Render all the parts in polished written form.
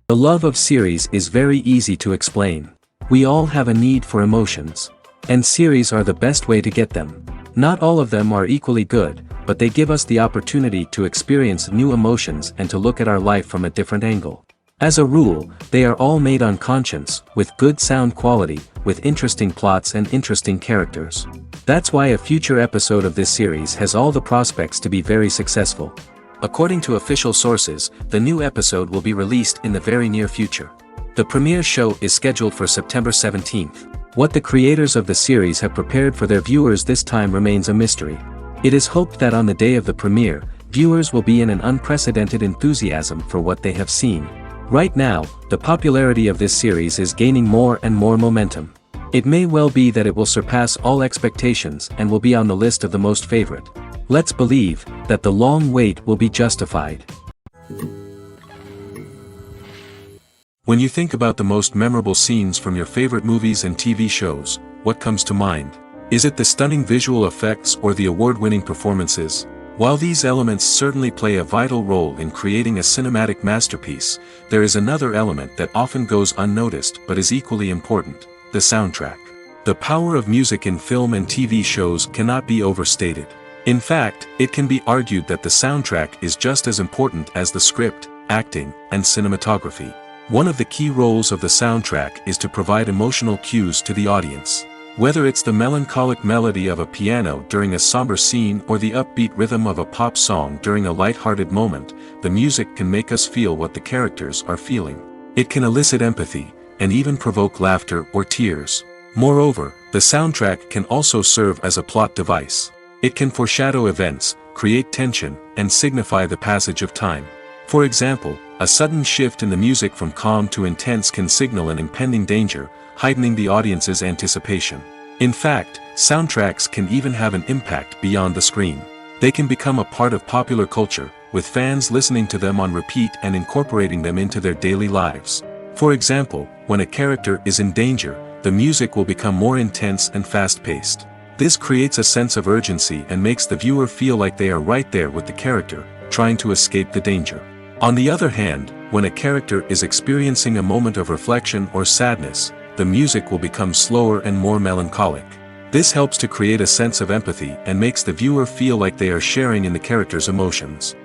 The love of series is very easy to explain. We all have a need for emotions. And series are the best way to get them. Not all of them are equally good, but they give us the opportunity to experience new emotions and to look at our life from a different angle. As a rule, they are all made on conscience, with good sound quality, with interesting plots and interesting characters. That's why a future episode of this series has all the prospects to be very successful. According to official sources, the new episode will be released in the very near future. The premiere show is scheduled for September 17th. What the creators of the series have prepared for their viewers this time remains a mystery. It is hoped that on the day of the premiere, viewers will be in an unprecedented enthusiasm for what they have seen. Right now, the popularity of this series is gaining more and more momentum. It may well be that it will surpass all expectations and will be on the list of the most favorite. Let's believe that the long wait will be justified. When you think about the most memorable scenes from your favorite movies and TV shows, what comes to mind? Is it the stunning visual effects or the award-winning performances? While these elements certainly play a vital role in creating a cinematic masterpiece, there is another element that often goes unnoticed but is equally important: the soundtrack. The power of music in film and TV shows cannot be overstated. In fact, it can be argued that the soundtrack is just as important as the script, acting, and cinematography. One of the key roles of the soundtrack is to provide emotional cues to the audience. Whether it's the melancholic melody of a piano during a somber scene or the upbeat rhythm of a pop song during a light-hearted moment, the music can make us feel what the characters are feeling. It can elicit empathy, and even provoke laughter or tears. Moreover, the soundtrack can also serve as a plot device. It can foreshadow events, create tension, and signify the passage of time. For example, a sudden shift in the music from calm to intense can signal an impending danger, heightening the audience's anticipation. In fact, soundtracks can even have an impact beyond the screen. They can become a part of popular culture, with fans listening to them on repeat and incorporating them into their daily lives. For example, when a character is in danger, the music will become more intense and fast-paced. This creates a sense of urgency and makes the viewer feel like they are right there with the character, trying to escape the danger. On the other hand, when a character is experiencing a moment of reflection or sadness, the music will become slower and more melancholic. This helps to create a sense of empathy and makes the viewer feel like they are sharing in the character's emotions.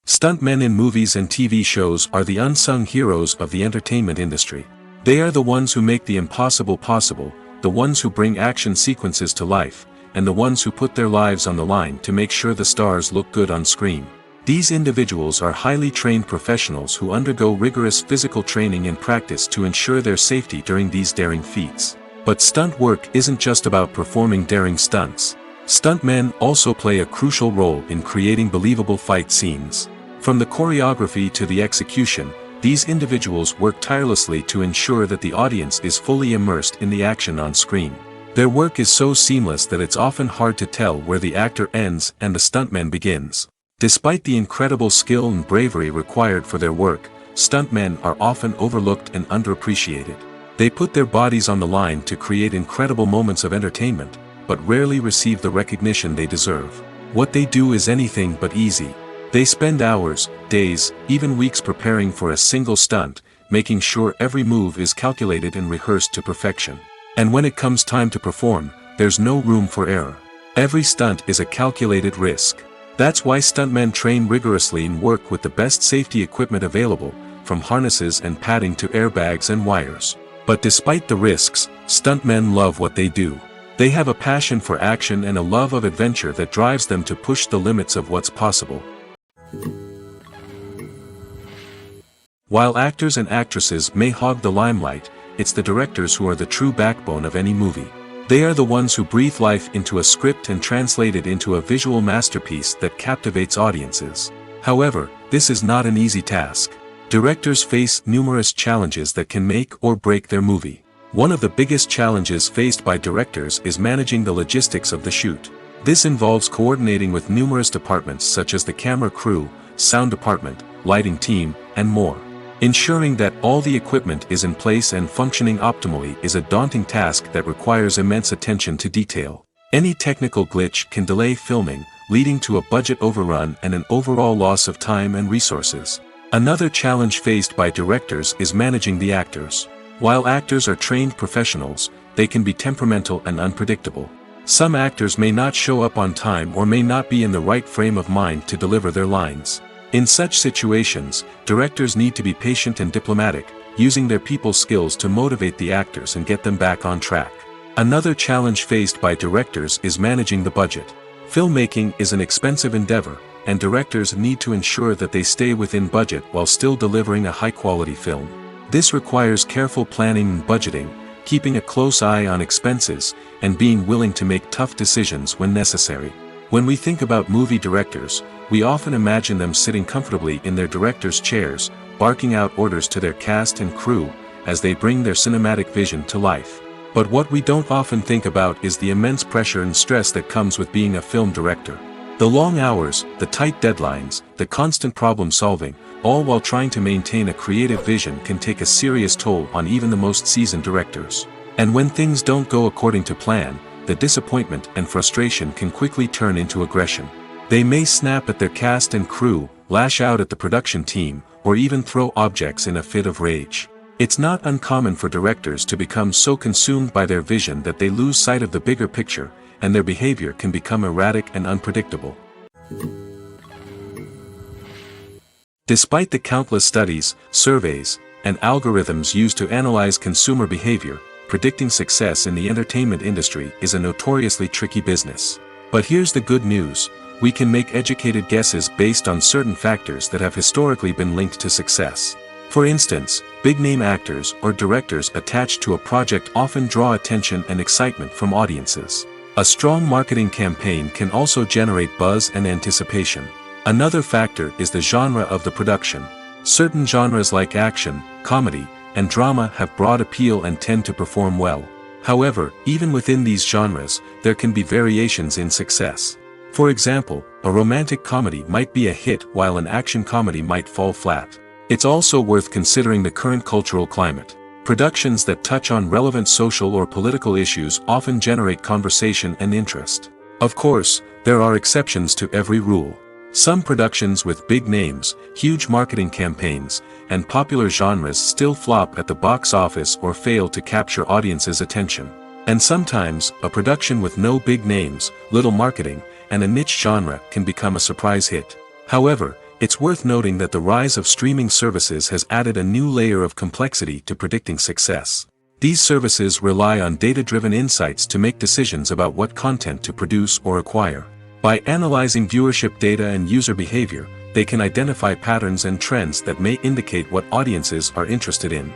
Stuntmen in movies and TV shows are the unsung heroes of the entertainment industry. They are the ones who make the impossible possible, the ones who bring action sequences to life, and the ones who put their lives on the line to make sure the stars look good on screen. These individuals are highly trained professionals who undergo rigorous physical training and practice to ensure their safety during these daring feats. But stunt work isn't just about performing daring stunts. Stuntmen also play a crucial role in creating believable fight scenes. From the choreography to the execution, these individuals work tirelessly to ensure that the audience is fully immersed in the action on screen. Their work is so seamless that it's often hard to tell where the actor ends and the stuntman begins. Despite the incredible skill and bravery required for their work, stuntmen are often overlooked and underappreciated. They put their bodies on the line to create incredible moments of entertainment, but rarely receive the recognition they deserve. What they do is anything but easy. They spend hours, days, even weeks preparing for a single stunt, making sure every move is calculated and rehearsed to perfection. And when it comes time to perform, there's no room for error. Every stunt is a calculated risk. That's why stuntmen train rigorously and work with the best safety equipment available, from harnesses and padding to airbags and wires. But despite the risks, stuntmen love what they do. They have a passion for action and a love of adventure that drives them to push the limits of what's possible. While actors and actresses may hog the limelight, it's the directors who are the true backbone of any movie. They are the ones who breathe life into a script and translate it into a visual masterpiece that captivates audiences. However, this is not an easy task. Directors face numerous challenges that can make or break their movie. One of the biggest challenges faced by directors is managing the logistics of the shoot. This involves coordinating with numerous departments such as the camera crew, sound department, lighting team, and more. Ensuring that all the equipment is in place and functioning optimally is a daunting task that requires immense attention to detail. Any technical glitch can delay filming, leading to a budget overrun and an overall loss of time and resources. Another challenge faced by directors is managing the actors. While actors are trained professionals, they can be temperamental and unpredictable. Some actors may not show up on time or may not be in the right frame of mind to deliver their lines. In such situations, directors need to be patient and diplomatic, using their people skills to motivate the actors and get them back on track. Another challenge faced by directors is managing the budget. Filmmaking is an expensive endeavor, and directors need to ensure that they stay within budget while still delivering a high-quality film. This requires careful planning and budgeting, keeping a close eye on expenses, and being willing to make tough decisions when necessary. When we think about movie directors, we often imagine them sitting comfortably in their director's chairs, barking out orders to their cast and crew, as they bring their cinematic vision to life. But what we don't often think about is the immense pressure and stress that comes with being a film director. The long hours, the tight deadlines, the constant problem-solving, all while trying to maintain a creative vision can take a serious toll on even the most seasoned directors. And when things don't go according to plan, the disappointment and frustration can quickly turn into aggression. They may snap at their cast and crew, lash out at the production team, or even throw objects in a fit of rage. It's not uncommon for directors to become so consumed by their vision that they lose sight of the bigger picture, and their behavior can become erratic and unpredictable. Despite the countless studies, surveys, and algorithms used to analyze consumer behavior, predicting success in the entertainment industry is a notoriously tricky business. But here's the good news: we can make educated guesses based on certain factors that have historically been linked to success. For instance, big-name actors or directors attached to a project often draw attention and excitement from audiences. A strong marketing campaign can also generate buzz and anticipation. Another factor is the genre of the production. Certain genres like action, comedy, and drama have broad appeal and tend to perform well. However, even within these genres, there can be variations in success. For example, a romantic comedy might be a hit while an action comedy might fall flat. It's also worth considering the current cultural climate. Productions that touch on relevant social or political issues often generate conversation and interest. Of course, there are exceptions to every rule. Some productions with big names, huge marketing campaigns, and popular genres still flop at the box office or fail to capture audiences' attention. And sometimes, a production with no big names, little marketing, and a niche genre can become a surprise hit. However, it's worth noting that the rise of streaming services has added a new layer of complexity to predicting success. These services rely on data-driven insights to make decisions about what content to produce or acquire. By analyzing viewership data and user behavior, they can identify patterns and trends that may indicate what audiences are interested in.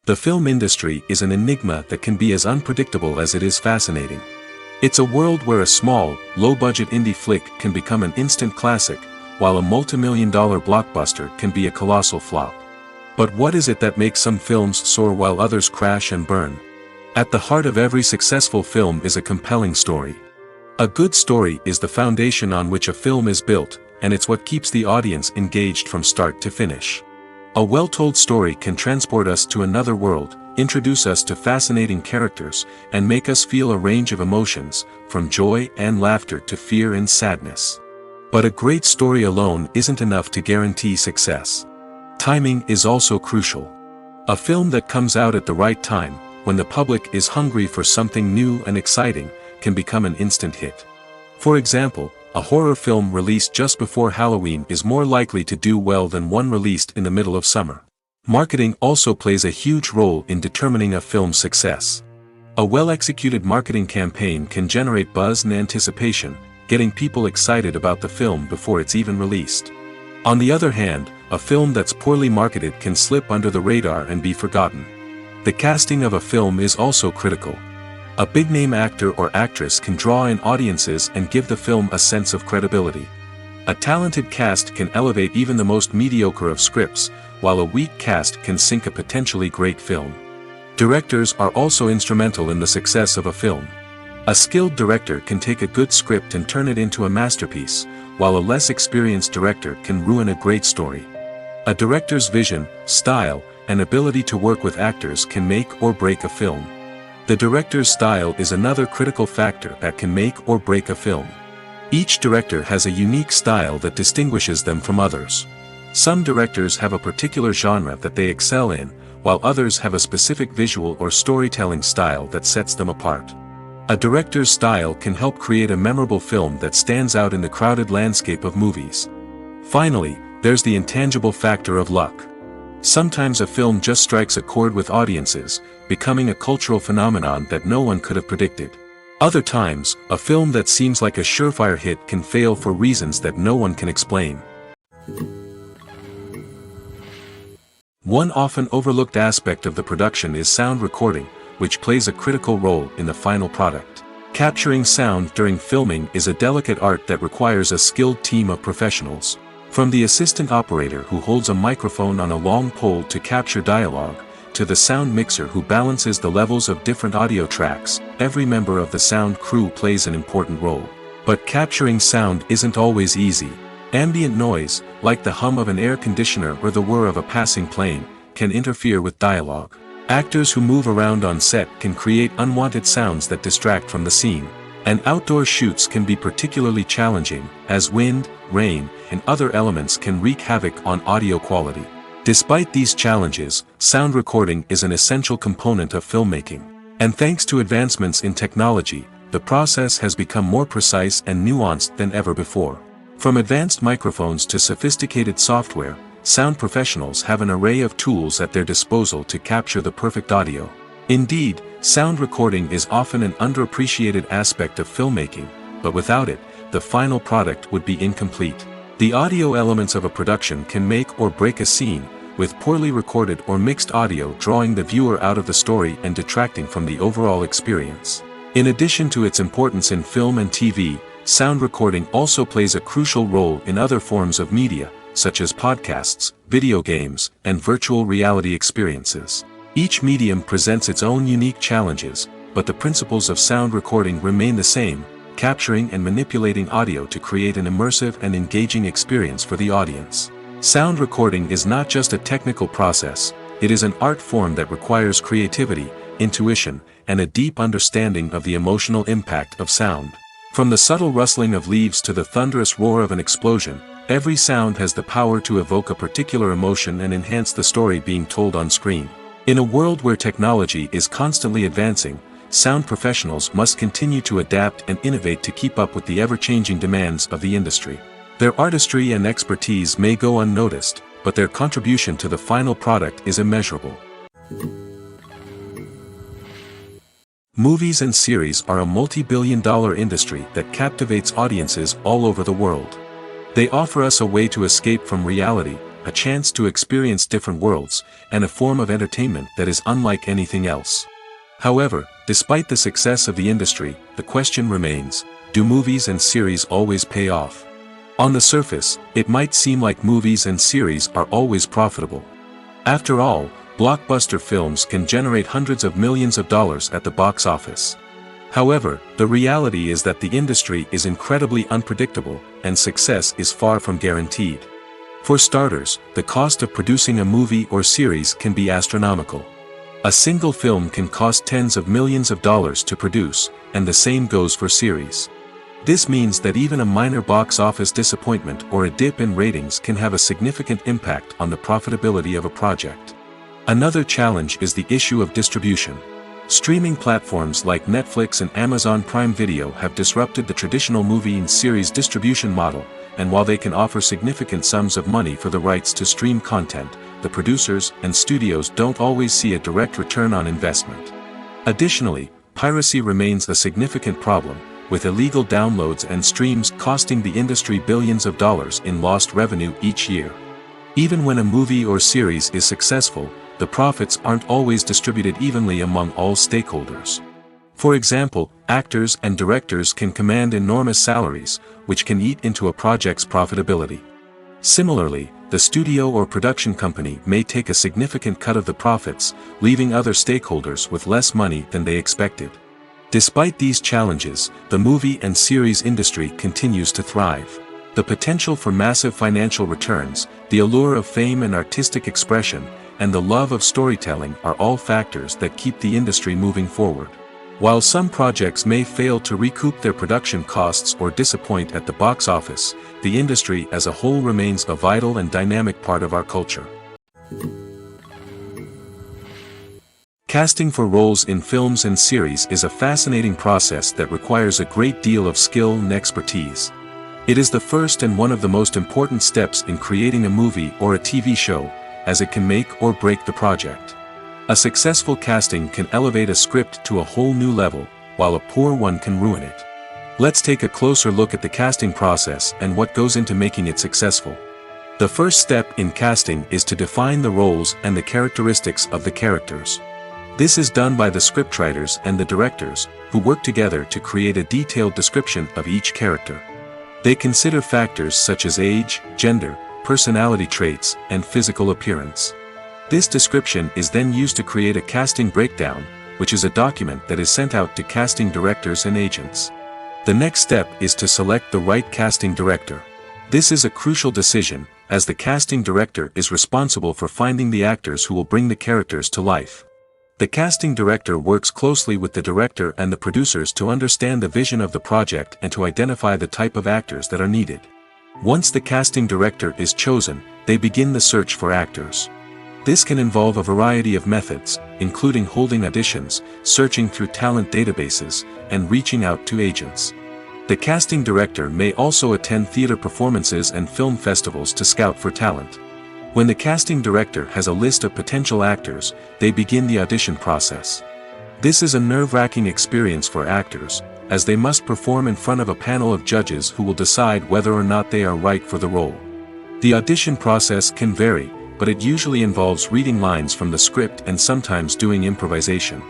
The film industry is an enigma that can be as unpredictable as it is fascinating. It's a world where a small, low-budget indie flick can become an instant classic, while a multi-million-dollar blockbuster can be a colossal flop. But what is it that makes some films soar while others crash and burn? At the heart of every successful film is a compelling story. A good story is the foundation on which a film is built, and it's what keeps the audience engaged from start to finish. A well-told story can transport us to another world, introduce us to fascinating characters, and make us feel a range of emotions, from joy and laughter to fear and sadness. But a great story alone isn't enough to guarantee success. Timing is also crucial. A film that comes out at the right time, when the public is hungry for something new and exciting, can become an instant hit. For example, a horror film released just before Halloween is more likely to do well than one released in the middle of summer. Marketing also plays a huge role in determining a film's success. A well-executed marketing campaign can generate buzz and anticipation, getting people excited about the film before it's even released. On the other hand, a film that's poorly marketed can slip under the radar and be forgotten. The casting of a film is also critical. A big-name actor or actress can draw in audiences and give the film a sense of credibility. A talented cast can elevate even the most mediocre of scripts, while a weak cast can sink a potentially great film. Directors are also instrumental in the success of a film. A skilled director can take a good script and turn it into a masterpiece, while a less experienced director can ruin a great story. A director's vision, style, and ability to work with actors can make or break a film. The director's style is another critical factor that can make or break a film. Each director has a unique style that distinguishes them from others. Some directors have a particular genre that they excel in, while others have a specific visual or storytelling style that sets them apart. A director's style can help create a memorable film that stands out in the crowded landscape of movies. Finally, there's the intangible factor of luck. Sometimes a film just strikes a chord with audiences, becoming a cultural phenomenon that no one could have predicted. Other times, a film that seems like a surefire hit can fail for reasons that no one can explain. One often overlooked aspect of the production is sound recording, which plays a critical role in the final product. Capturing sound during filming is a delicate art that requires a skilled team of professionals. From the assistant operator who holds a microphone on a long pole to capture dialogue, to the sound mixer who balances the levels of different audio tracks, every member of the sound crew plays an important role. But capturing sound isn't always easy. Ambient noise, like the hum of an air conditioner or the whir of a passing plane, can interfere with dialogue. Actors who move around on set can create unwanted sounds that distract from the scene. And outdoor shoots can be particularly challenging, as wind, rain, and other elements can wreak havoc on audio quality. Despite these challenges, sound recording is an essential component of filmmaking. And thanks to advancements in technology, the process has become more precise and nuanced than ever before. From advanced microphones to sophisticated software, sound professionals have an array of tools at their disposal to capture the perfect audio. Indeed, sound recording is often an underappreciated aspect of filmmaking, but without it, the final product would be incomplete. The audio elements of a production can make or break a scene, with poorly recorded or mixed audio drawing the viewer out of the story and detracting from the overall experience. In addition to its importance in film and TV, sound recording also plays a crucial role in other forms of media, such as podcasts, video games, and virtual reality experiences. Each medium presents its own unique challenges, but the principles of sound recording remain the same: capturing and manipulating audio to create an immersive and engaging experience for the audience. Sound recording is not just a technical process, it is an art form that requires creativity, intuition, and a deep understanding of the emotional impact of sound. From the subtle rustling of leaves to the thunderous roar of an explosion, every sound has the power to evoke a particular emotion and enhance the story being told on screen. In a world where technology is constantly advancing, sound professionals must continue to adapt and innovate to keep up with the ever-changing demands of the industry. Their artistry and expertise may go unnoticed, but their contribution to the final product is immeasurable. Movies and series are a multi-billion-dollar industry that captivates audiences all over the world. They offer us a way to escape from reality, a chance to experience different worlds, and a form of entertainment that is unlike anything else. However, despite the success of the industry, the question remains: do movies and series always pay off? On the surface, it might seem like movies and series are always profitable. After all, blockbuster films can generate hundreds of millions of dollars at the box office. However, the reality is that the industry is incredibly unpredictable, and success is far from guaranteed. For starters, the cost of producing a movie or series can be astronomical. A single film can cost tens of millions of dollars to produce, and the same goes for series. This means that even a minor box office disappointment or a dip in ratings can have a significant impact on the profitability of a project. Another challenge is the issue of distribution. Streaming platforms like Netflix and Amazon Prime Video have disrupted the traditional movie and series distribution model, and while they can offer significant sums of money for the rights to stream content, the producers and studios don't always see a direct return on investment. Additionally, piracy remains a significant problem, with illegal downloads and streams costing the industry billions of dollars in lost revenue each year. Even when a movie or series is successful, the profits aren't always distributed evenly among all stakeholders. For example, actors and directors can command enormous salaries, which can eat into a project's profitability. Similarly, the studio or production company may take a significant cut of the profits, leaving other stakeholders with less money than they expected. Despite these challenges, the movie and series industry continues to thrive. The potential for massive financial returns, the allure of fame and artistic expression, and the love of storytelling are all factors that keep the industry moving forward. While some projects may fail to recoup their production costs or disappoint at the box office, the industry as a whole remains a vital and dynamic part of our culture. Casting for roles in films and series is a fascinating process that requires a great deal of skill and expertise. It is the first and one of the most important steps in creating a movie or a TV show, as it can make or break the project. A successful casting can elevate a script to a whole new level, while a poor one can ruin it. Let's take a closer look at the casting process and what goes into making it successful. The first step in casting is to define the roles and the characteristics of the characters. This is done by the scriptwriters and the directors, who work together to create a detailed description of each character. They consider factors such as age, gender, personality traits, and physical appearance. This description is then used to create a casting breakdown, which is a document that is sent out to casting directors and agents. The next step is to select the right casting director. This is a crucial decision, as the casting director is responsible for finding the actors who will bring the characters to life. The casting director works closely with the director and the producers to understand the vision of the project and to identify the type of actors that are needed. Once the casting director is chosen, they begin the search for actors. This can involve a variety of methods, including holding auditions, searching through talent databases, and reaching out to agents. The casting director may also attend theater performances and film festivals to scout for talent. When the casting director has a list of potential actors, they begin the audition process. This is a nerve-wracking experience for actors, as they must perform in front of a panel of judges who will decide whether or not they are right for the role. The audition process can vary, but it usually involves reading lines from the script and sometimes doing improvisation.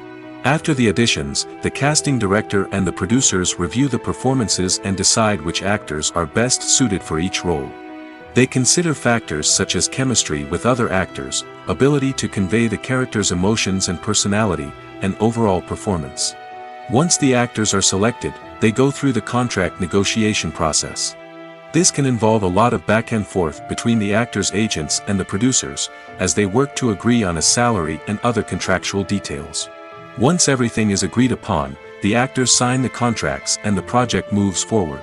After the auditions, the casting director and the producers review the performances and decide which actors are best suited for each role. They consider factors such as chemistry with other actors, ability to convey the character's emotions and personality, and overall performance. Once the actors are selected, they go through the contract negotiation process. This can involve a lot of back and forth between the actors' agents and the producers, as they work to agree on a salary and other contractual details. Once everything is agreed upon, the actors sign the contracts and the project moves forward.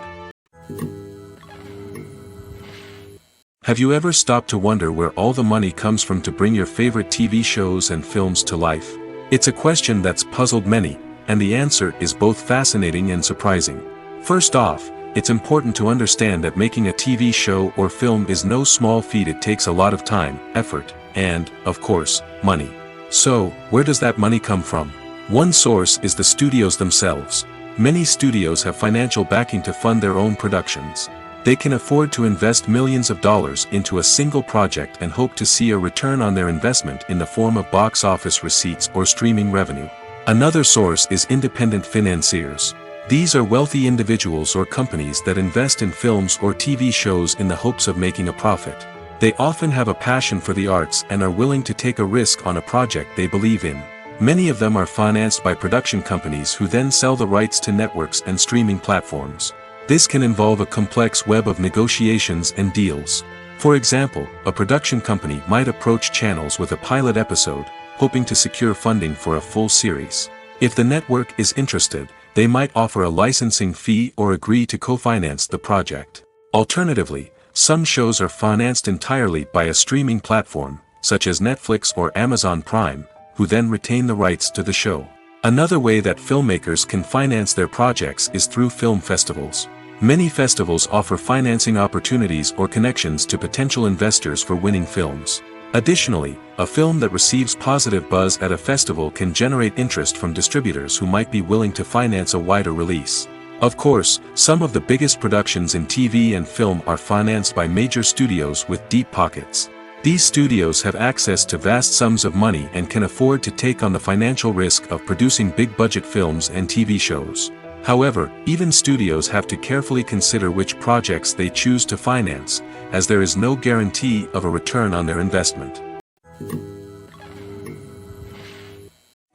Have you ever stopped to wonder where all the money comes from to bring your favorite TV shows and films to life? It's a question that's puzzled many, and the answer is both fascinating and surprising. First off, it's important to understand that making a TV show or film is no small feat. It takes a lot of time, effort, and, of course, money. So, where does that money come from? One source is the studios themselves. Many studios have financial backing to fund their own productions. They can afford to invest millions of dollars into a single project and hope to see a return on their investment in the form of box office receipts or streaming revenue. Another source is independent financiers. These are wealthy individuals or companies that invest in films or TV shows in the hopes of making a profit. They often have a passion for the arts and are willing to take a risk on a project they believe in. Many of them are financed by production companies who then sell the rights to networks and streaming platforms. This can involve a complex web of negotiations and deals. For example, a production company might approach channels with a pilot episode, hoping to secure funding for a full series. If the network is interested, they might offer a licensing fee or agree to co-finance the project. Alternatively, some shows are financed entirely by a streaming platform, such as Netflix or Amazon Prime, who then retain the rights to the show. Another way that filmmakers can finance their projects is through film festivals. Many festivals offer financing opportunities or connections to potential investors for winning films. Additionally, a film that receives positive buzz at a festival can generate interest from distributors who might be willing to finance a wider release. Of course, some of the biggest productions in TV and film are financed by major studios with deep pockets. These studios have access to vast sums of money and can afford to take on the financial risk of producing big-budget films and TV shows. However, even studios have to carefully consider which projects they choose to finance, as there is no guarantee of a return on their investment.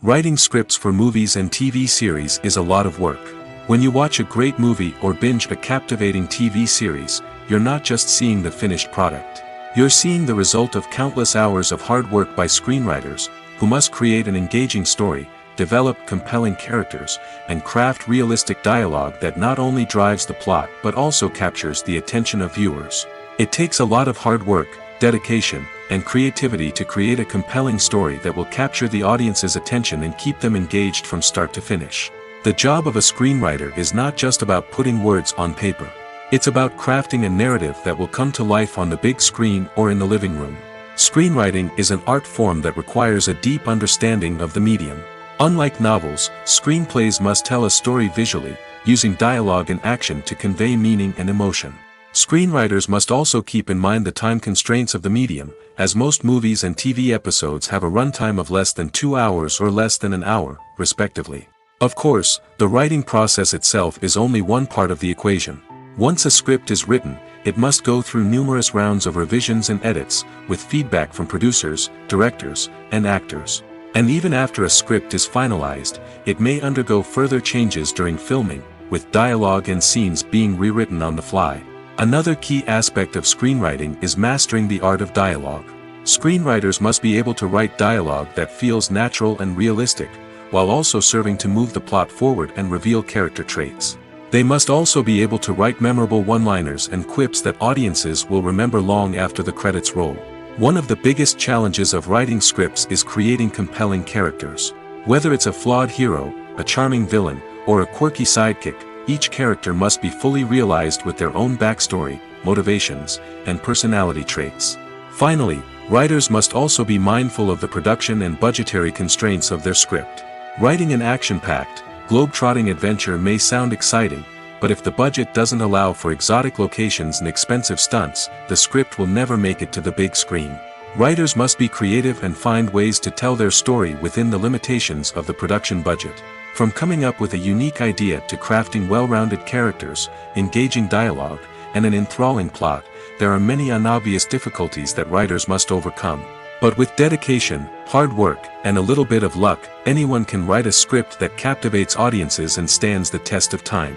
Writing scripts for movies and TV series is a lot of work. When you watch a great movie or binge a captivating TV series, you're not just seeing the finished product. You're seeing the result of countless hours of hard work by screenwriters, who must create an engaging story, develop compelling characters, and craft realistic dialogue that not only drives the plot but also captures the attention of viewers. It takes a lot of hard work, dedication, and creativity to create a compelling story that will capture the audience's attention and keep them engaged from start to finish. The job of a screenwriter is not just about putting words on paper. It's about crafting a narrative that will come to life on the big screen or in the living room. Screenwriting is an art form that requires a deep understanding of the medium. Unlike novels, screenplays must tell a story visually, using dialogue and action to convey meaning and emotion. Screenwriters must also keep in mind the time constraints of the medium, as most movies and TV episodes have a runtime of less than 2 hours or less than an hour, respectively. Of course, the writing process itself is only one part of the equation. Once a script is written, it must go through numerous rounds of revisions and edits, with feedback from producers, directors, and actors. And even after a script is finalized, it may undergo further changes during filming, with dialogue and scenes being rewritten on the fly. Another key aspect of screenwriting is mastering the art of dialogue. Screenwriters must be able to write dialogue that feels natural and realistic, while also serving to move the plot forward and reveal character traits. They must also be able to write memorable one-liners and quips that audiences will remember long after the credits roll. One of the biggest challenges of writing scripts is creating compelling characters. Whether it's a flawed hero, a charming villain, or a quirky sidekick, each character must be fully realized with their own backstory, motivations, and personality traits. Finally, writers must also be mindful of the production and budgetary constraints of their script. Writing an action-packed, globe-trotting adventure may sound exciting, but if the budget doesn't allow for exotic locations and expensive stunts, the script will never make it to the big screen. Writers must be creative and find ways to tell their story within the limitations of the production budget. From coming up with a unique idea to crafting well-rounded characters, engaging dialogue, and an enthralling plot, there are many unobvious difficulties that writers must overcome. But with dedication, hard work, and a little bit of luck, anyone can write a script that captivates audiences and stands the test of time.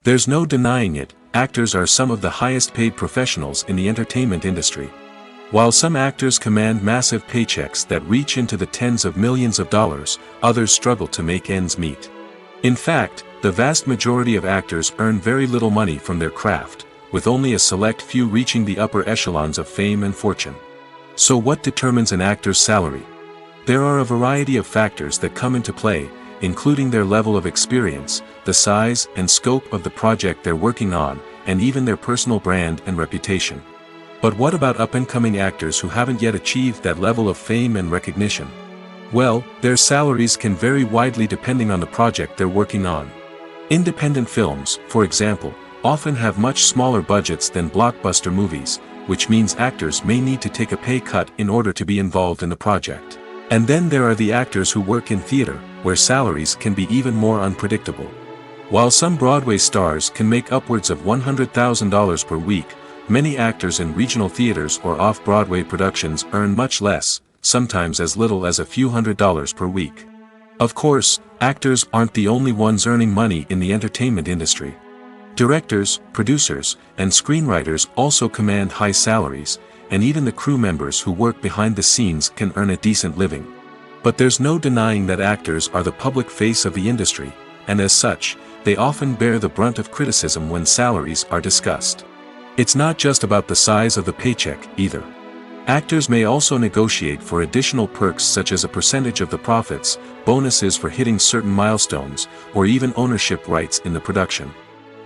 There's no denying it, actors are some of the highest-paid professionals in the entertainment industry. While some actors command massive paychecks that reach into the tens of millions of dollars, others struggle to make ends meet. In fact, the vast majority of actors earn very little money from their craft, with only a select few reaching the upper echelons of fame and fortune. So what determines an actor's salary? There are a variety of factors that come into play, including their level of experience, the size and scope of the project they're working on, and even their personal brand and reputation. But what about up-and-coming actors who haven't yet achieved that level of fame and recognition? Well, their salaries can vary widely depending on the project they're working on. Independent films, for example, often have much smaller budgets than blockbuster movies, which means actors may need to take a pay cut in order to be involved in the project. And then there are the actors who work in theater, where salaries can be even more unpredictable. While some Broadway stars can make upwards of $100,000 per week, many actors in regional theaters or off-Broadway productions earn much less, sometimes as little as a few $100s per week. Of course, actors aren't the only ones earning money in the entertainment industry. Directors, producers, and screenwriters also command high salaries, and even the crew members who work behind the scenes can earn a decent living. But there's no denying that actors are the public face of the industry, and as such, they often bear the brunt of criticism when salaries are discussed. It's not just about the size of the paycheck, either. Actors may also negotiate for additional perks such as a percentage of the profits, bonuses for hitting certain milestones, or even ownership rights in the production.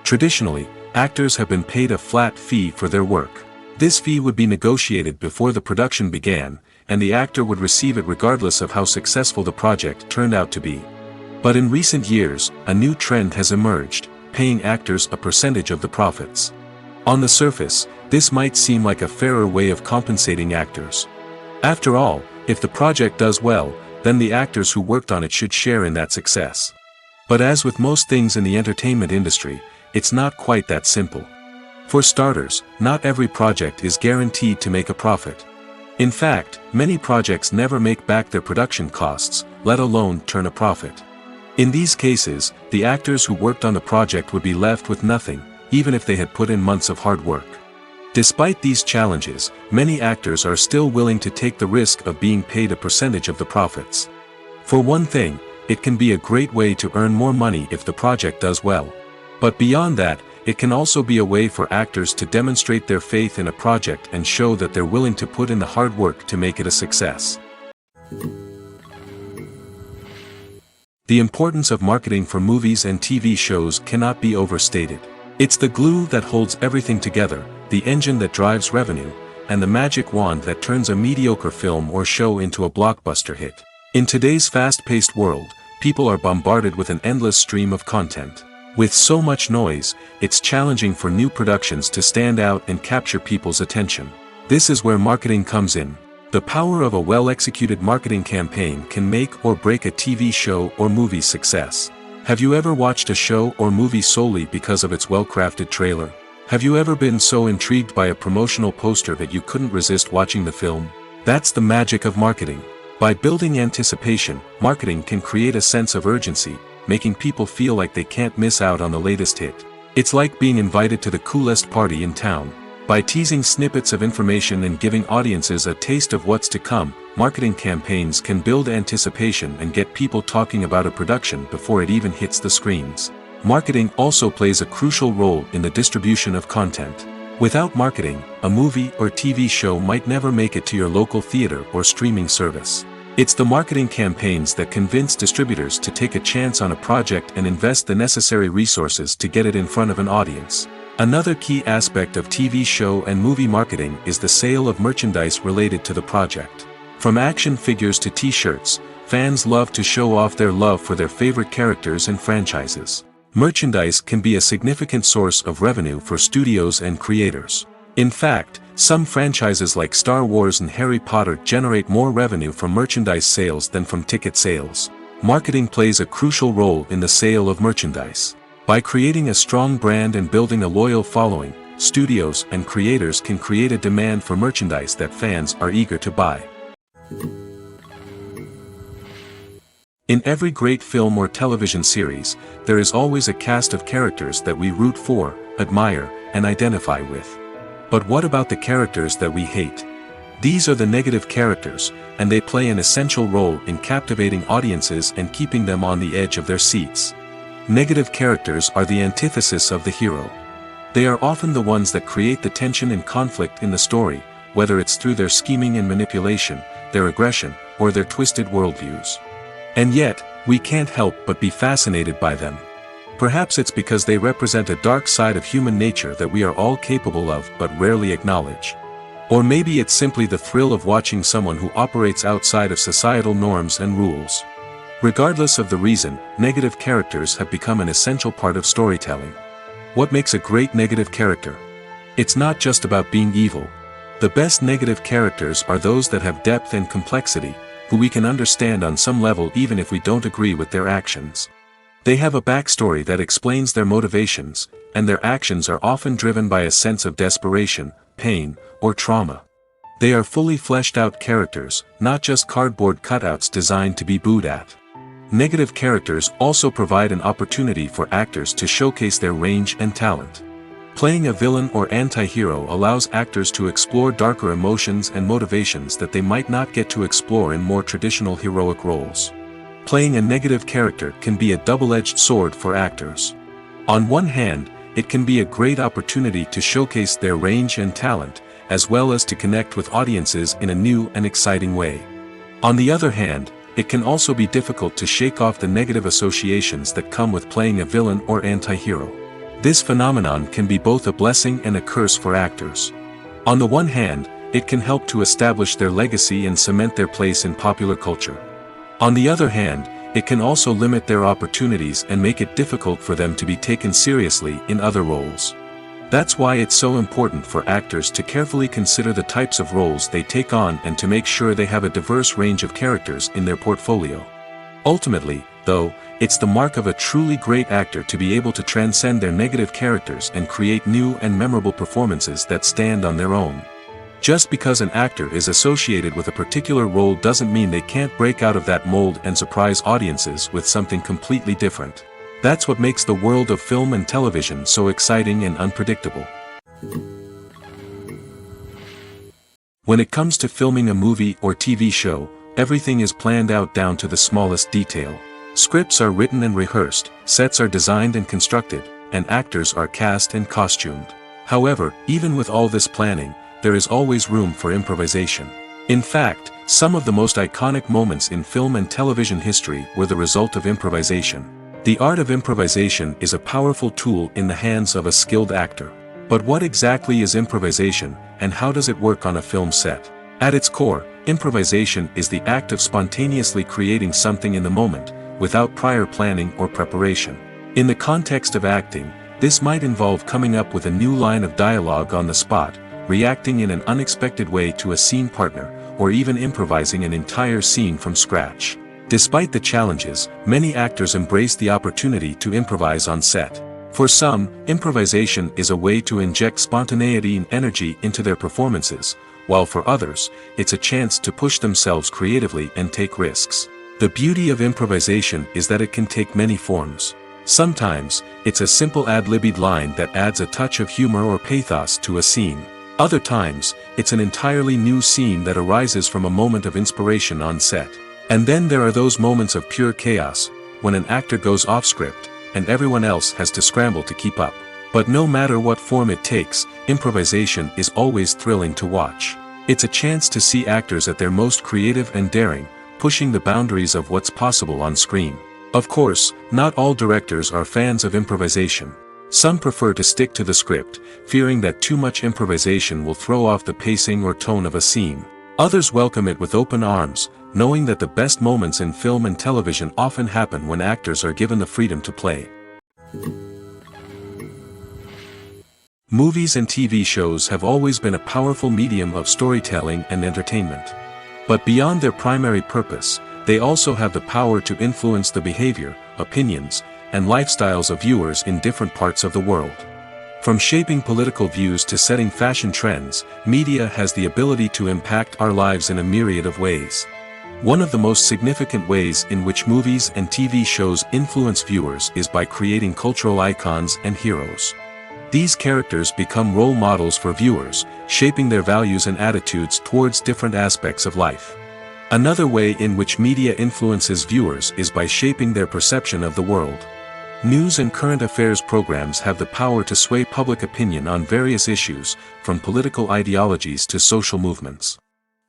Traditionally, actors have been paid a flat fee for their work. This fee would be negotiated before the production began, and the actor would receive it regardless of how successful the project turned out to be. But in recent years, a new trend has emerged, paying actors a percentage of the profits. On the surface, this might seem like a fairer way of compensating actors. After all, if the project does well, then the actors who worked on it should share in that success. But as with most things in the entertainment industry, it's not quite that simple. For starters, not every project is guaranteed to make a profit. In fact, many projects never make back their production costs, let alone turn a profit. In these cases, the actors who worked on the project would be left with nothing, even if they had put in months of hard work. Despite these challenges, many actors are still willing to take the risk of being paid a percentage of the profits. For one thing, it can be a great way to earn more money if the project does well. But beyond that, it can also be a way for actors to demonstrate their faith in a project and show that they're willing to put in the hard work to make it a success. The importance of marketing for movies and TV shows cannot be overstated. It's the glue that holds everything together, the engine that drives revenue, and the magic wand that turns a mediocre film or show into a blockbuster hit. In today's fast-paced world, people are bombarded with an endless stream of content. With so much noise, it's challenging for new productions to stand out and capture people's attention. This is where marketing comes in. The power of a well-executed marketing campaign can make or break a TV show or movie's success. Have you ever watched a show or movie solely because of its well-crafted trailer? Have you ever been so intrigued by a promotional poster that you couldn't resist watching the film? That's the magic of marketing. By building anticipation, marketing can create a sense of urgency, making people feel like they can't miss out on the latest hit. It's like being invited to the coolest party in town. By teasing snippets of information and giving audiences a taste of what's to come, marketing campaigns can build anticipation and get people talking about a production before it even hits the screens. Marketing also plays a crucial role in the distribution of content. Without marketing, a movie or TV show might never make it to your local theater or streaming service. It's the marketing campaigns that convince distributors to take a chance on a project and invest the necessary resources to get it in front of an audience. Another key aspect of TV show and movie marketing is the sale of merchandise related to the project. From action figures to t-shirts, fans love to show off their love for their favorite characters and franchises. Merchandise can be a significant source of revenue for studios and creators. In fact, some franchises like Star Wars and Harry Potter generate more revenue from merchandise sales than from ticket sales. Marketing plays a crucial role in the sale of merchandise. By creating a strong brand and building a loyal following, studios and creators can create a demand for merchandise that fans are eager to buy. In every great film or television series, there is always a cast of characters that we root for, admire, and identify with. But what about the characters that we hate? These are the negative characters, and they play an essential role in captivating audiences and keeping them on the edge of their seats. Negative characters are the antithesis of the hero. They are often the ones that create the tension and conflict in the story, whether it's through their scheming and manipulation, their aggression, or their twisted worldviews. And yet, we can't help but be fascinated by them. Perhaps it's because they represent a dark side of human nature that we are all capable of but rarely acknowledge. Or maybe it's simply the thrill of watching someone who operates outside of societal norms and rules. Regardless of the reason, negative characters have become an essential part of storytelling. What makes a great negative character? It's not just about being evil. The best negative characters are those that have depth and complexity, who we can understand on some level even if we don't agree with their actions. They have a backstory that explains their motivations, and their actions are often driven by a sense of desperation, pain, or trauma. They are fully fleshed out characters, not just cardboard cutouts designed to be booed at. Negative characters also provide an opportunity for actors to showcase their range and talent. Playing a villain or anti-hero allows actors to explore darker emotions and motivations that they might not get to explore in more traditional heroic roles. Playing a negative character can be a double-edged sword for actors. On one hand, it can be a great opportunity to showcase their range and talent, as well as to connect with audiences in a new and exciting way. On the other hand, it can also be difficult to shake off the negative associations that come with playing a villain or anti-hero. This phenomenon can be both a blessing and a curse for actors. On the one hand, it can help to establish their legacy and cement their place in popular culture. On the other hand, it can also limit their opportunities and make it difficult for them to be taken seriously in other roles. That's why it's so important for actors to carefully consider the types of roles they take on and to make sure they have a diverse range of characters in their portfolio. Ultimately, though, it's the mark of a truly great actor to be able to transcend their negative characters and create new and memorable performances that stand on their own. Just because an actor is associated with a particular role doesn't mean they can't break out of that mold and surprise audiences with something completely different. That's what makes the world of film and television so exciting and unpredictable. When it comes to filming a movie or TV show, everything is planned out down to the smallest detail. Scripts are written and rehearsed, sets are designed and constructed, and actors are cast and costumed. However, even with all this planning, there is always room for improvisation. In fact, some of the most iconic moments in film and television history were the result of improvisation. The art of improvisation is a powerful tool in the hands of a skilled actor. But what exactly is improvisation, and how does it work on a film set? At its core, improvisation is the act of spontaneously creating something in the moment, without prior planning or preparation. In the context of acting, this might involve coming up with a new line of dialogue on the spot, reacting in an unexpected way to a scene partner, or even improvising an entire scene from scratch. Despite the challenges, many actors embrace the opportunity to improvise on set. For some, improvisation is a way to inject spontaneity and energy into their performances, while for others, it's a chance to push themselves creatively and take risks. The beauty of improvisation is that it can take many forms. Sometimes, it's a simple ad-libbed line that adds a touch of humor or pathos to a scene. Other times, it's an entirely new scene that arises from a moment of inspiration on set. And then there are those moments of pure chaos, when an actor goes off script, and everyone else has to scramble to keep up. But no matter what form it takes, improvisation is always thrilling to watch. It's a chance to see actors at their most creative and daring, pushing the boundaries of what's possible on screen. Of course, not all directors are fans of improvisation. Some prefer to stick to the script, fearing that too much improvisation will throw off the pacing or tone of a scene. Others welcome it with open arms, knowing that the best moments in film and television often happen when actors are given the freedom to play. Movies and TV shows have always been a powerful medium of storytelling and entertainment. But beyond their primary purpose, they also have the power to influence the behavior, opinions, and lifestyles of viewers in different parts of the world. From shaping political views to setting fashion trends, media has the ability to impact our lives in a myriad of ways. One of the most significant ways in which movies and TV shows influence viewers is by creating cultural icons and heroes. These characters become role models for viewers, shaping their values and attitudes towards different aspects of life. Another way in which media influences viewers is by shaping their perception of the world. News and current affairs programs have the power to sway public opinion on various issues, from political ideologies to social movements.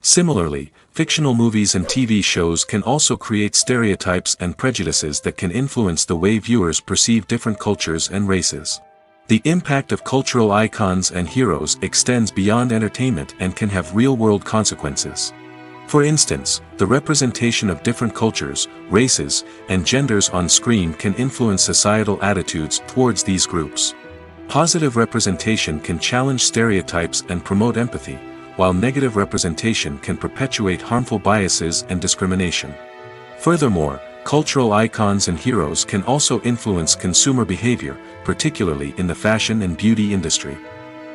Similarly, fictional movies and TV shows can also create stereotypes and prejudices that can influence the way viewers perceive different cultures and races. The impact of cultural icons and heroes extends beyond entertainment and can have real-world consequences. For instance, the representation of different cultures, races, and genders on screen can influence societal attitudes towards these groups. Positive representation can challenge stereotypes and promote empathy, while negative representation can perpetuate harmful biases and discrimination. Furthermore, cultural icons and heroes can also influence consumer behavior, particularly in the fashion and beauty industry.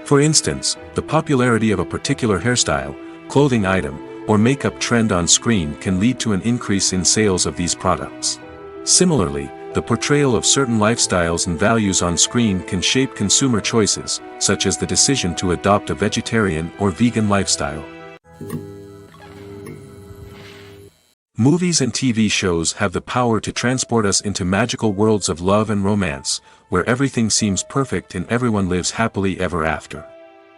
For instance, the popularity of a particular hairstyle, clothing item, or makeup trend on screen can lead to an increase in sales of these products. Similarly, the portrayal of certain lifestyles and values on screen can shape consumer choices, such as the decision to adopt a vegetarian or vegan lifestyle. Movies and TV shows have the power to transport us into magical worlds of love and romance, where everything seems perfect and everyone lives happily ever after.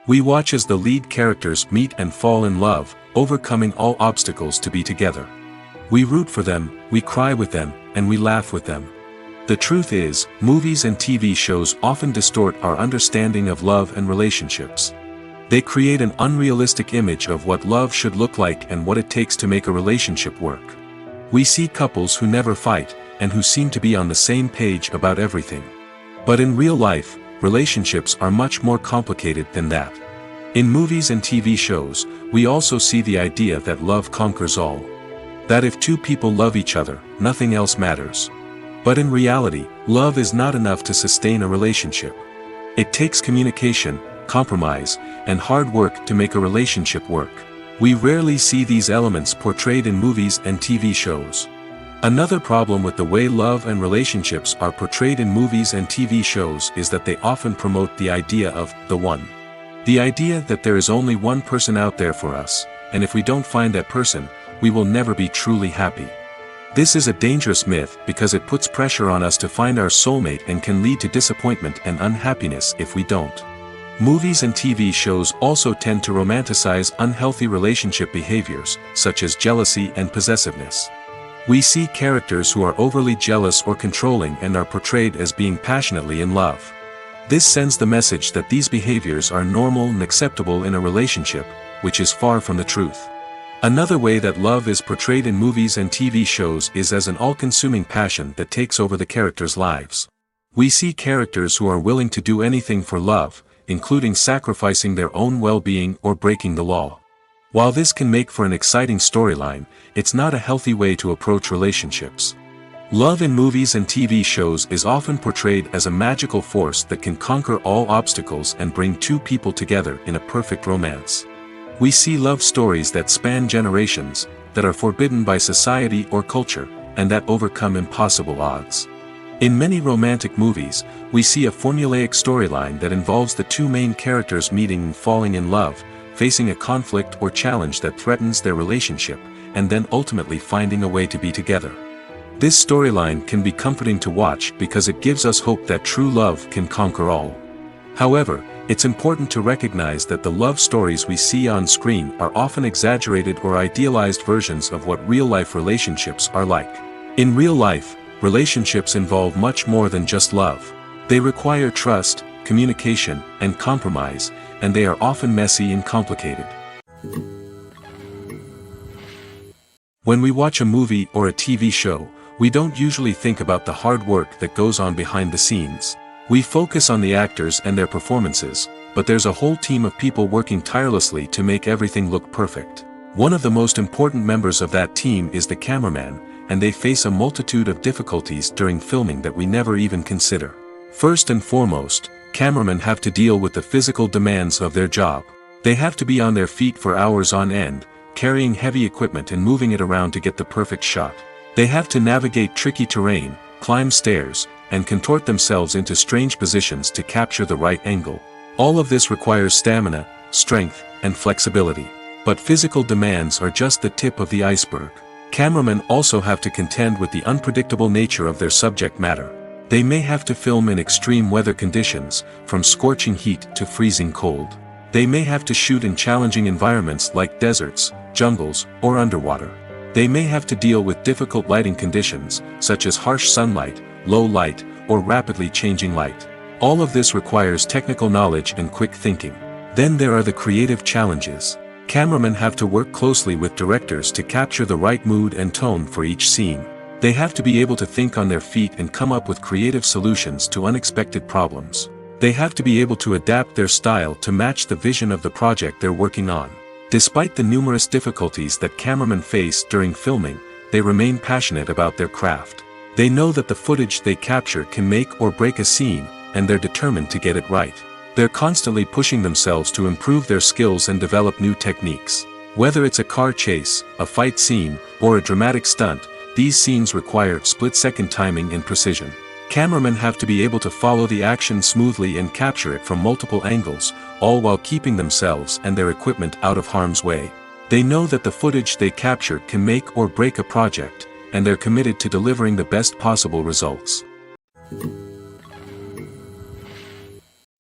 We watch as the lead characters meet and fall in love, overcoming all obstacles to be together. We root for them, we cry with them, and we laugh with them. The truth is, movies and TV shows often distort our understanding of love and relationships. They create an unrealistic image of what love should look like and what it takes to make a relationship work. We see couples who never fight, and who seem to be on the same page about everything. But in real life, relationships are much more complicated than that. In movies and TV shows, we also see the idea that love conquers all. That if two people love each other, nothing else matters. But in reality, love is not enough to sustain a relationship. It takes communication, compromise, and hard work to make a relationship work. We rarely see these elements portrayed in movies and TV shows. Another problem with the way love and relationships are portrayed in movies and TV shows is that they often promote the idea of the one. The idea that there is only one person out there for us, and if we don't find that person, we will never be truly happy. This is a dangerous myth because it puts pressure on us to find our soulmate and can lead to disappointment and unhappiness if we don't. Movies and TV shows also tend to romanticize unhealthy relationship behaviors, such as jealousy and possessiveness. We see characters who are overly jealous or controlling and are portrayed as being passionately in love. This sends the message that these behaviors are normal and acceptable in a relationship, which is far from the truth. Another way that love is portrayed in movies and TV shows is as an all-consuming passion that takes over the characters' lives. We see characters who are willing to do anything for love, including sacrificing their own well-being or breaking the law. While this can make for an exciting storyline, it's not a healthy way to approach relationships. Love in movies and TV shows is often portrayed as a magical force that can conquer all obstacles and bring two people together in a perfect romance. We see love stories that span generations, that are forbidden by society or culture, and that overcome impossible odds. In many romantic movies, we see a formulaic storyline that involves the two main characters meeting and falling in love, facing a conflict or challenge that threatens their relationship, and then ultimately finding a way to be together. This storyline can be comforting to watch because it gives us hope that true love can conquer all. However, it's important to recognize that the love stories we see on screen are often exaggerated or idealized versions of what real-life relationships are like. In real life, relationships involve much more than just love. They require trust, communication, and compromise, and they are often messy and complicated. When we watch a movie or a TV show, we don't usually think about the hard work that goes on behind the scenes. We focus on the actors and their performances, but there's a whole team of people working tirelessly to make everything look perfect. One of the most important members of that team is the cameraman, and they face a multitude of difficulties during filming that we never even consider. First and foremost, cameramen have to deal with the physical demands of their job. They have to be on their feet for hours on end, carrying heavy equipment and moving it around to get the perfect shot. They have to navigate tricky terrain, climb stairs, and contort themselves into strange positions to capture the right angle. All of this requires stamina, strength, and flexibility. But physical demands are just the tip of the iceberg. Cameramen also have to contend with the unpredictable nature of their subject matter. They may have to film in extreme weather conditions, from scorching heat to freezing cold. They may have to shoot in challenging environments like deserts, jungles, or underwater. They may have to deal with difficult lighting conditions, such as harsh sunlight, low light, or rapidly changing light. All of this requires technical knowledge and quick thinking. Then there are the creative challenges. Cameramen have to work closely with directors to capture the right mood and tone for each scene. They have to be able to think on their feet and come up with creative solutions to unexpected problems. They have to be able to adapt their style to match the vision of the project they're working on. Despite the numerous difficulties that cameramen face during filming, they remain passionate about their craft. They know that the footage they capture can make or break a scene, and they're determined to get it right. They're constantly pushing themselves to improve their skills and develop new techniques. Whether it's a car chase, a fight scene, or a dramatic stunt, these scenes require split-second timing and precision. Cameramen have to be able to follow the action smoothly and capture it from multiple angles, all while keeping themselves and their equipment out of harm's way. They know that the footage they capture can make or break a project, and they're committed to delivering the best possible results.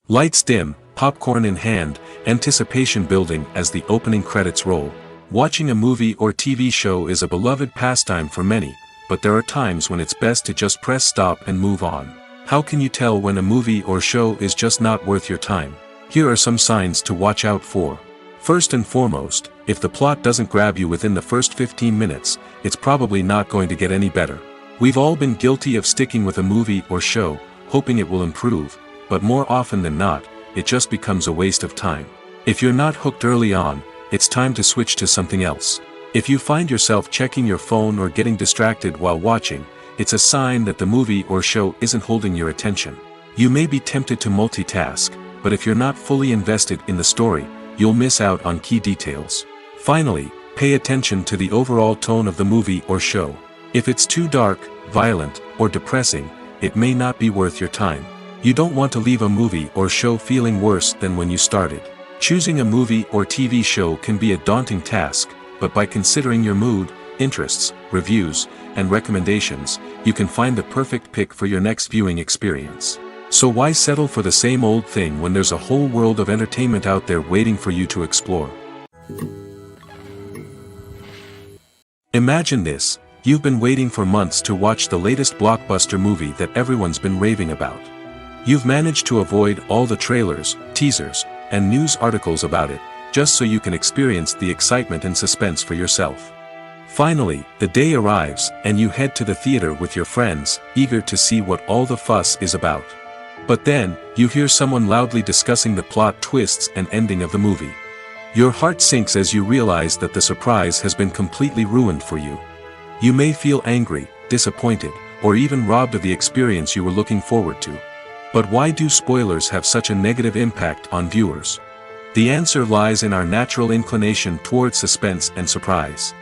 Lights dim, popcorn in hand, anticipation building as the opening credits roll. Watching a movie or TV show is a beloved pastime for many, but there are times when it's best to just press stop and move on. How can you tell when a movie or show is just not worth your time? Here are some signs to watch out for. First and foremost, if the plot doesn't grab you within the first 15 minutes, it's probably not going to get any better. We've all been guilty of sticking with a movie or show, hoping it will improve, but more often than not, it just becomes a waste of time. If you're not hooked early on, it's time to switch to something else. If you find yourself checking your phone or getting distracted while watching, it's a sign that the movie or show isn't holding your attention. You may be tempted to multitask, but if you're not fully invested in the story, you'll miss out on key details. Finally, pay attention to the overall tone of the movie or show. If it's too dark, violent, or depressing, it may not be worth your time. You don't want to leave a movie or show feeling worse than when you started. Choosing a movie or TV show can be a daunting task, but by considering your mood, interests, reviews, and recommendations, you can find the perfect pick for your next viewing experience. So why settle for the same old thing when there's a whole world of entertainment out there waiting for you to explore? Imagine this: you've been waiting for months to watch the latest blockbuster movie that everyone's been raving about. You've managed to avoid all the trailers, teasers, and news articles about it, just so you can experience the excitement and suspense for yourself. Finally, the day arrives, and you head to the theater with your friends, eager to see what all the fuss is about. But then, you hear someone loudly discussing the plot twists and ending of the movie. Your heart sinks as you realize that the surprise has been completely ruined for you. You may feel angry, disappointed, or even robbed of the experience you were looking forward to. But why do spoilers have such a negative impact on viewers? The answer lies in our natural inclination towards suspense and surprise.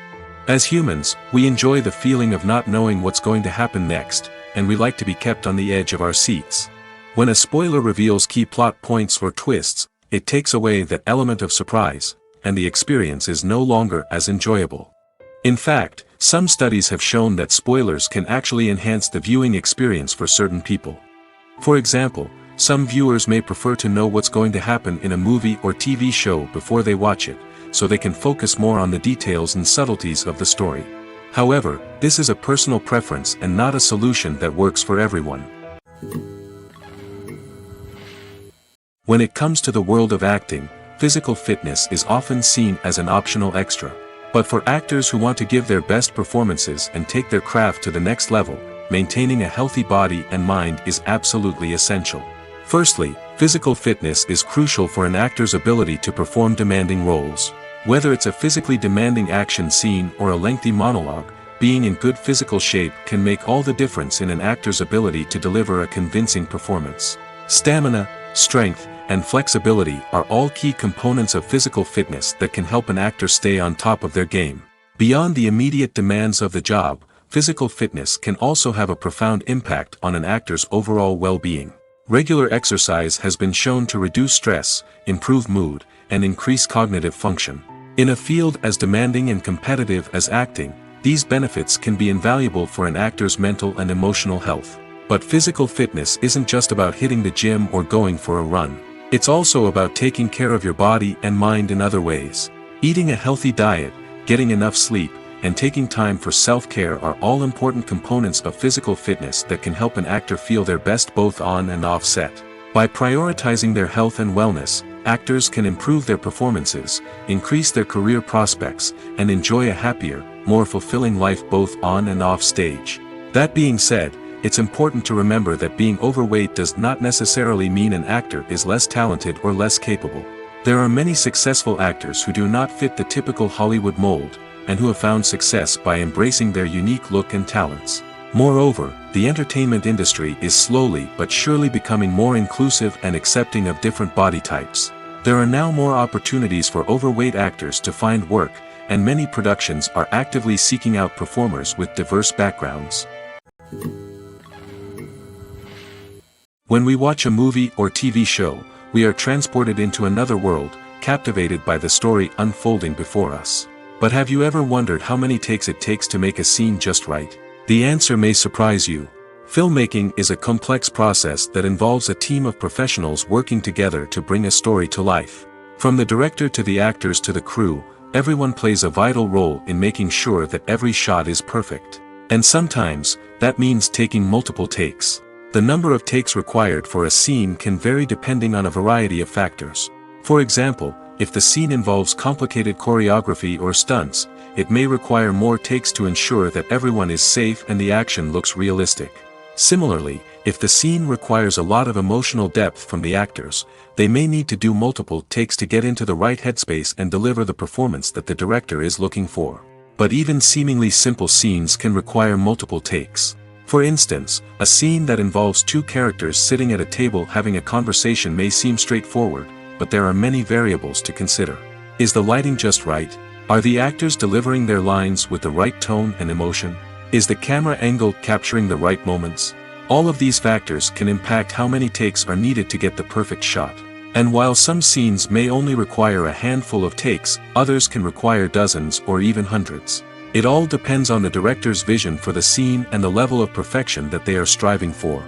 As humans, we enjoy the feeling of not knowing what's going to happen next, and we like to be kept on the edge of our seats. When a spoiler reveals key plot points or twists, it takes away that element of surprise, and the experience is no longer as enjoyable. In fact, some studies have shown that spoilers can actually enhance the viewing experience for certain people. For example, some viewers may prefer to know what's going to happen in a movie or TV show before they watch it, so they can focus more on the details and subtleties of the story. However, this is a personal preference and not a solution that works for everyone. When it comes to the world of acting, physical fitness is often seen as an optional extra. But for actors who want to give their best performances and take their craft to the next level, maintaining a healthy body and mind is absolutely essential. Firstly, physical fitness is crucial for an actor's ability to perform demanding roles. Whether it's a physically demanding action scene or a lengthy monologue, being in good physical shape can make all the difference in an actor's ability to deliver a convincing performance. Stamina, strength, and flexibility are all key components of physical fitness that can help an actor stay on top of their game. Beyond the immediate demands of the job, physical fitness can also have a profound impact on an actor's overall well-being. Regular exercise has been shown to reduce stress, improve mood, and increase cognitive function. In a field as demanding and competitive as acting, these benefits can be invaluable for an actor's mental and emotional health. But physical fitness isn't just about hitting the gym or going for a run. It's also about taking care of your body and mind in other ways. Eating a healthy diet, getting enough sleep, and taking time for self-care are all important components of physical fitness that can help an actor feel their best both on and off set. By prioritizing their health and wellness, actors can improve their performances, increase their career prospects, and enjoy a happier, more fulfilling life both on and off stage. That being said, it's important to remember that being overweight does not necessarily mean an actor is less talented or less capable. There are many successful actors who do not fit the typical Hollywood mold, and who have found success by embracing their unique look and talents. Moreover, the entertainment industry is slowly but surely becoming more inclusive and accepting of different body types. There are now more opportunities for overweight actors to find work, and many productions are actively seeking out performers with diverse backgrounds. When we watch a movie or TV show, we are transported into another world, captivated by the story unfolding before us. But have you ever wondered how many takes it takes to make a scene just right? The answer may surprise you. Filmmaking is a complex process that involves a team of professionals working together to bring a story to life. From the director to the actors to the crew, everyone plays a vital role in making sure that every shot is perfect. And sometimes, that means taking multiple takes. The number of takes required for a scene can vary depending on a variety of factors. For example, if the scene involves complicated choreography or stunts, it may require more takes to ensure that everyone is safe and the action looks realistic. Similarly, if the scene requires a lot of emotional depth from the actors, they may need to do multiple takes to get into the right headspace and deliver the performance that the director is looking for. But even seemingly simple scenes can require multiple takes. For instance, a scene that involves two characters sitting at a table having a conversation may seem straightforward, but there are many variables to consider. Is the lighting just right? Are the actors delivering their lines with the right tone and emotion? Is the camera angle capturing the right moments? All of these factors can impact how many takes are needed to get the perfect shot. And while some scenes may only require a handful of takes, others can require dozens or even hundreds. It all depends on the director's vision for the scene and the level of perfection that they are striving for.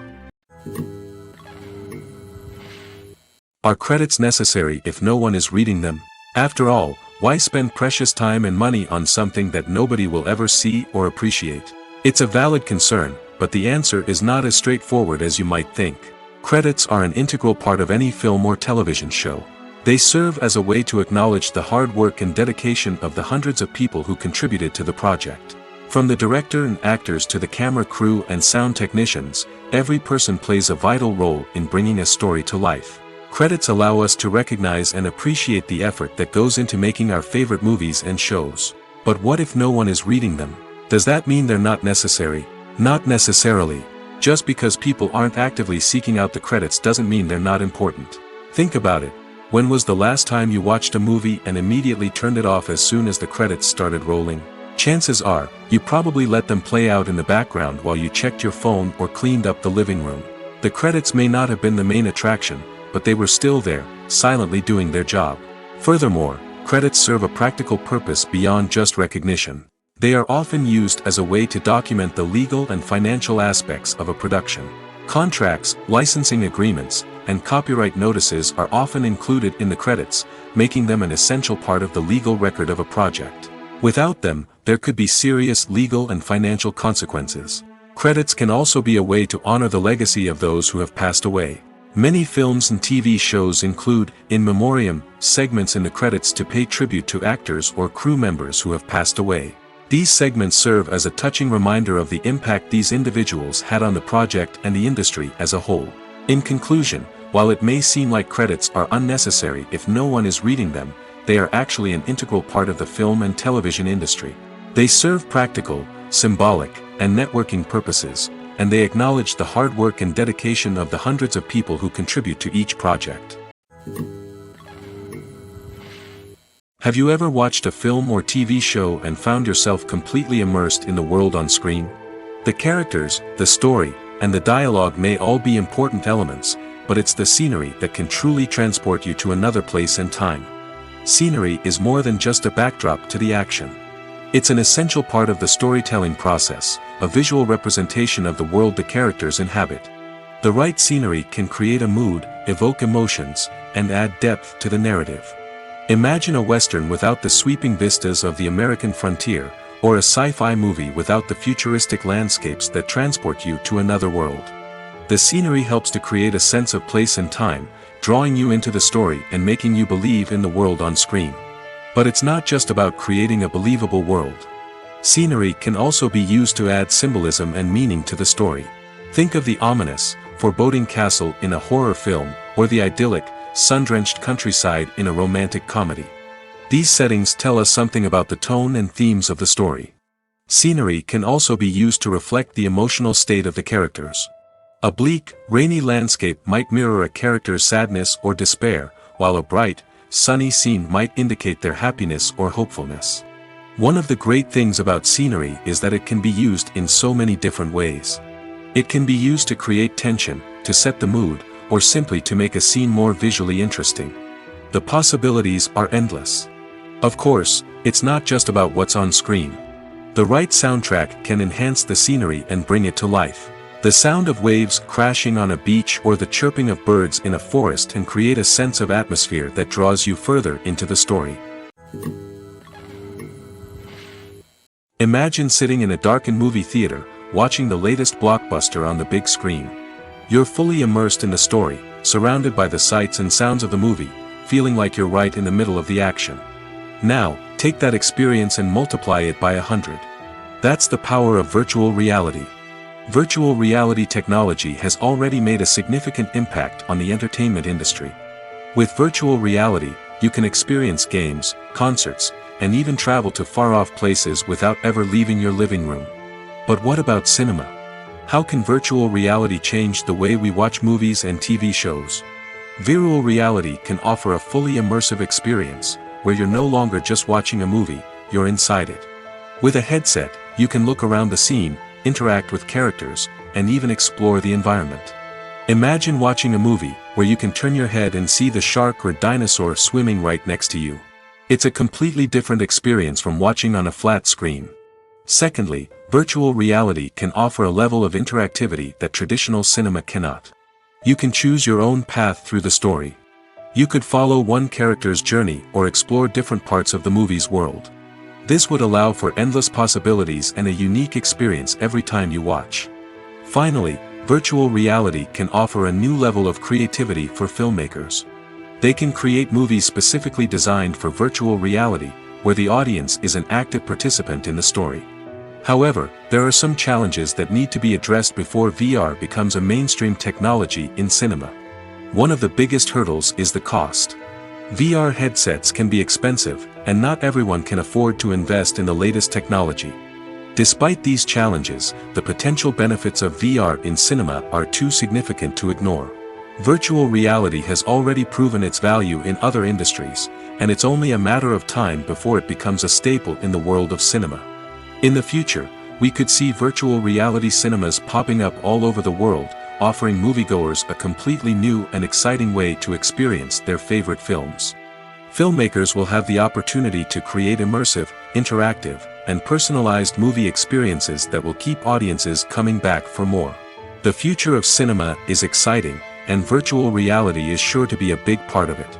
Are credits necessary if no one is reading them? After all, why spend precious time and money on something that nobody will ever see or appreciate? It's a valid concern, but the answer is not as straightforward as you might think. Credits are an integral part of any film or television show. They serve as a way to acknowledge the hard work and dedication of the hundreds of people who contributed to the project. From the director and actors to the camera crew and sound technicians, every person plays a vital role in bringing a story to life. Credits allow us to recognize and appreciate the effort that goes into making our favorite movies and shows. But what if no one is reading them? Does that mean they're not necessary? Not necessarily. Just because people aren't actively seeking out the credits doesn't mean they're not important. Think about it. When was the last time you watched a movie and immediately turned it off as soon as the credits started rolling? Chances are, you probably let them play out in the background while you checked your phone or cleaned up the living room. The credits may not have been the main attraction, but they were still there, silently doing their job. Furthermore, credits serve a practical purpose beyond just recognition. They are often used as a way to document the legal and financial aspects of a production. Contracts, licensing agreements, and copyright notices are often included in the credits, making them an essential part of the legal record of a project. Without them, there could be serious legal and financial consequences. Credits can also be a way to honor the legacy of those who have passed away. Many films and TV shows include, in memoriam, segments in the credits to pay tribute to actors or crew members who have passed away. These segments serve as a touching reminder of the impact these individuals had on the project and the industry as a whole. In conclusion, while it may seem like credits are unnecessary if no one is reading them, they are actually an integral part of the film and television industry. They serve practical, symbolic, and networking purposes, and they acknowledge the hard work and dedication of the hundreds of people who contribute to each project. Have you ever watched a film or TV show and found yourself completely immersed in the world on screen? The characters, the story, and the dialogue may all be important elements, but it's the scenery that can truly transport you to another place and time. Scenery is more than just a backdrop to the action. It's an essential part of the storytelling process, a visual representation of the world the characters inhabit. The right scenery can create a mood, evoke emotions, and add depth to the narrative. Imagine a Western without the sweeping vistas of the American frontier, or a sci-fi movie without the futuristic landscapes that transport you to another world. The scenery helps to create a sense of place and time, drawing you into the story and making you believe in the world on screen. But it's not just about creating a believable world. Scenery can also be used to add symbolism and meaning to the story. Think of the ominous, foreboding castle in a horror film, or the idyllic, sun-drenched countryside in a romantic comedy. These settings tell us something about the tone and themes of the story. Scenery can also be used to reflect the emotional state of the characters. A bleak, rainy landscape might mirror a character's sadness or despair, while a bright, sunny scene might indicate their happiness or hopefulness. One of the great things about scenery is that it can be used in so many different ways. It can be used to create tension, to set the mood, or simply to make a scene more visually interesting. The possibilities are endless. Of course, it's not just about what's on screen. The right soundtrack can enhance the scenery and bring it to life. The sound of waves crashing on a beach or the chirping of birds in a forest can create a sense of atmosphere that draws you further into the story. Imagine sitting in a darkened movie theater, watching the latest blockbuster on the big screen. You're fully immersed in the story, surrounded by the sights and sounds of the movie, feeling like you're right in the middle of the action. Now, take that experience and multiply it by 100. That's the power of virtual reality. Virtual reality technology has already made a significant impact on the entertainment industry. With virtual reality, you can experience games, concerts, and even travel to far-off places without ever leaving your living room. But what about cinema? How can virtual reality change the way we watch movies and TV shows? Virtual reality can offer a fully immersive experience, where you're no longer just watching a movie, you're inside it. With a headset, You can look around the scene, interact with characters, and even explore the environment. Imagine watching a movie where you can turn your head and see the shark or dinosaur swimming right next to you. It's a completely different experience from watching on a flat screen. Secondly, virtual reality can offer a level of interactivity that traditional cinema cannot. You can choose your own path through the story. You could follow one character's journey or explore different parts of the movie's world. This would allow for endless possibilities and a unique experience every time you watch. Finally, virtual reality can offer a new level of creativity for filmmakers. They can create movies specifically designed for virtual reality, where the audience is an active participant in the story. However, there are some challenges that need to be addressed before VR becomes a mainstream technology in cinema. One of the biggest hurdles is the cost. VR headsets can be expensive, and not everyone can afford to invest in the latest technology. Despite these challenges, the potential benefits of VR in cinema are too significant to ignore. Virtual reality has already proven its value in other industries, and it's only a matter of time before it becomes a staple in the world of cinema. In the future, we could see virtual reality cinemas popping up all over the world, offering moviegoers a completely new and exciting way to experience their favorite films. Filmmakers will have the opportunity to create immersive, interactive, and personalized movie experiences that will keep audiences coming back for more. The future of cinema is exciting, and virtual reality is sure to be a big part of it.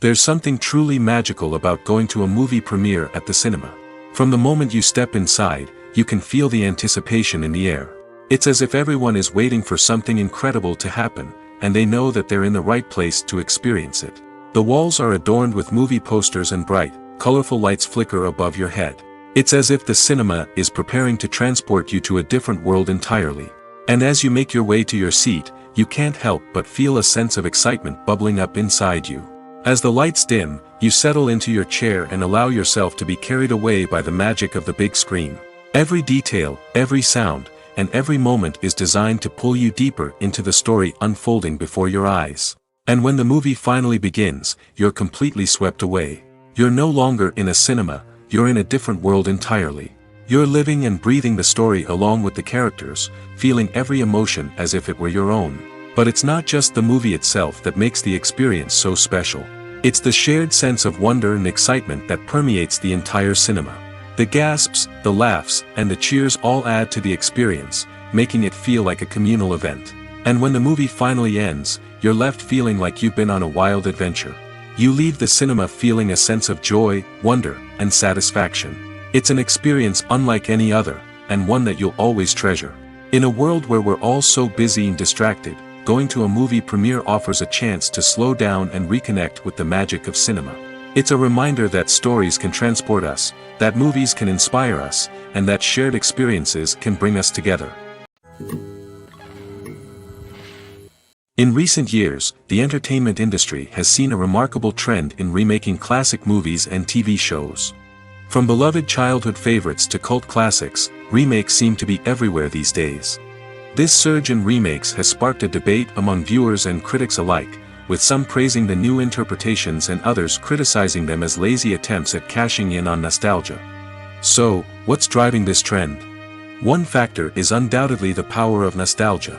There's something truly magical about going to a movie premiere at the cinema. From the moment you step inside, you can feel the anticipation in the air. It's as if everyone is waiting for something incredible to happen, and they know that they're in the right place to experience it. The walls are adorned with movie posters and bright, colorful lights flicker above your head. It's as if the cinema is preparing to transport you to a different world entirely. And as you make your way to your seat, you can't help but feel a sense of excitement bubbling up inside you. As the lights dim, you settle into your chair and allow yourself to be carried away by the magic of the big screen. Every detail, every sound, and every moment is designed to pull you deeper into the story unfolding before your eyes. And when the movie finally begins, you're completely swept away. You're no longer in a cinema, you're in a different world entirely. You're living and breathing the story along with the characters, feeling every emotion as if it were your own. But it's not just the movie itself that makes the experience so special. It's the shared sense of wonder and excitement that permeates the entire cinema. The gasps, the laughs, and the cheers all add to the experience, making it feel like a communal event. And when the movie finally ends, you're left feeling like you've been on a wild adventure. You leave the cinema feeling a sense of joy, wonder, and satisfaction. It's an experience unlike any other, and one that you'll always treasure. In a world where we're all so busy and distracted, going to a movie premiere offers a chance to slow down and reconnect with the magic of cinema. It's a reminder that stories can transport us, that movies can inspire us, and that shared experiences can bring us together. In recent years, the entertainment industry has seen a remarkable trend in remaking classic movies and TV shows. From beloved childhood favorites to cult classics, remakes seem to be everywhere these days. This surge in remakes has sparked a debate among viewers and critics alike, with some praising the new interpretations and others criticizing them as lazy attempts at cashing in on nostalgia. So, what's driving this trend? One factor is undoubtedly the power of nostalgia.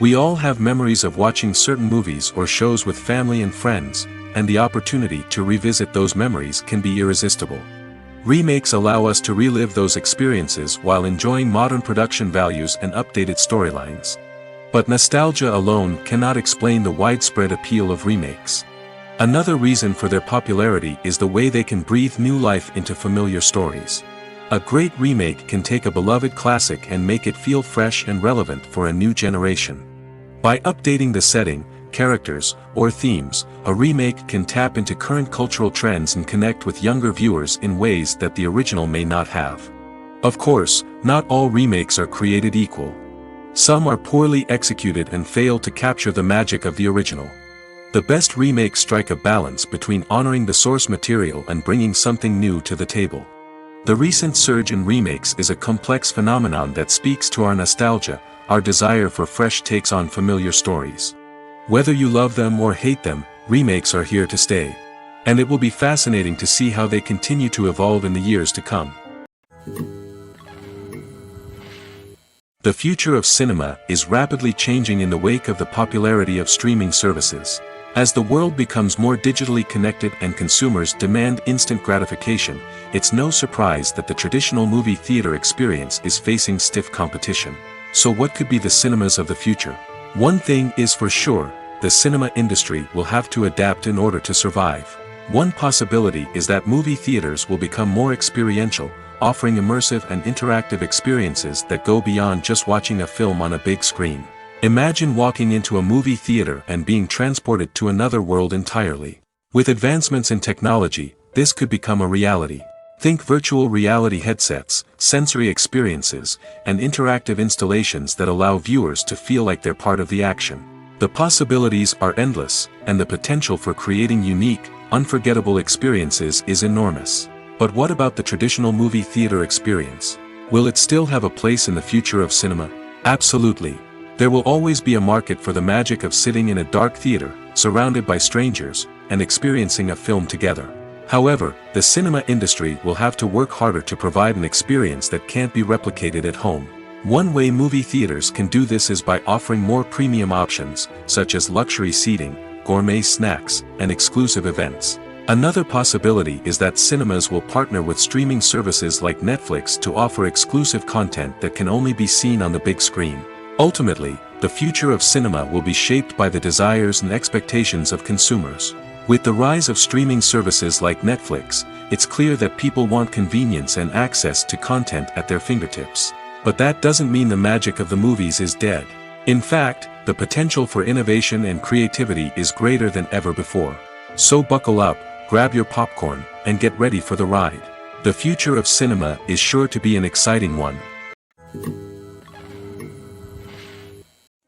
We all have memories of watching certain movies or shows with family and friends, and the opportunity to revisit those memories can be irresistible. Remakes allow us to relive those experiences while enjoying modern production values and updated storylines. But nostalgia alone cannot explain the widespread appeal of remakes. Another reason for their popularity is the way they can breathe new life into familiar stories. A great remake can take a beloved classic and make it feel fresh and relevant for a new generation. By updating the setting, characters, or themes, a remake can tap into current cultural trends and connect with younger viewers in ways that the original may not have. Of course, not all remakes are created equal. Some are poorly executed and fail to capture the magic of the original. The best remakes strike a balance between honoring the source material and bringing something new to the table. The recent surge in remakes is a complex phenomenon that speaks to our nostalgia, our desire for fresh takes on familiar stories. Whether you love them or hate them, remakes are here to stay. And it will be fascinating to see how they continue to evolve in the years to come. The future of cinema is rapidly changing in the wake of the popularity of streaming services. As the world becomes more digitally connected and consumers demand instant gratification, it's no surprise that the traditional movie theater experience is facing stiff competition. So what could be the cinemas of the future? One thing is for sure, the cinema industry will have to adapt in order to survive. One possibility is that movie theaters will become more experiential, offering immersive and interactive experiences that go beyond just watching a film on a big screen. Imagine walking into a movie theater and being transported to another world entirely. With advancements in technology, this could become a reality. Think virtual reality headsets, sensory experiences, and interactive installations that allow viewers to feel like they're part of the action. The possibilities are endless, and the potential for creating unique, unforgettable experiences is enormous. But what about the traditional movie theater experience? Will it still have a place in the future of cinema? Absolutely. There will always be a market for the magic of sitting in a dark theater, surrounded by strangers, and experiencing a film together. However, the cinema industry will have to work harder to provide an experience that can't be replicated at home. One way movie theaters can do this is by offering more premium options, such as luxury seating, gourmet snacks, and exclusive events. Another possibility is that cinemas will partner with streaming services like Netflix to offer exclusive content that can only be seen on the big screen. Ultimately, the future of cinema will be shaped by the desires and expectations of consumers. With the rise of streaming services like Netflix, it's clear that people want convenience and access to content at their fingertips. But that doesn't mean the magic of the movies is dead. In fact, the potential for innovation and creativity is greater than ever before. So buckle up, grab your popcorn, and get ready for the ride. The future of cinema is sure to be an exciting one.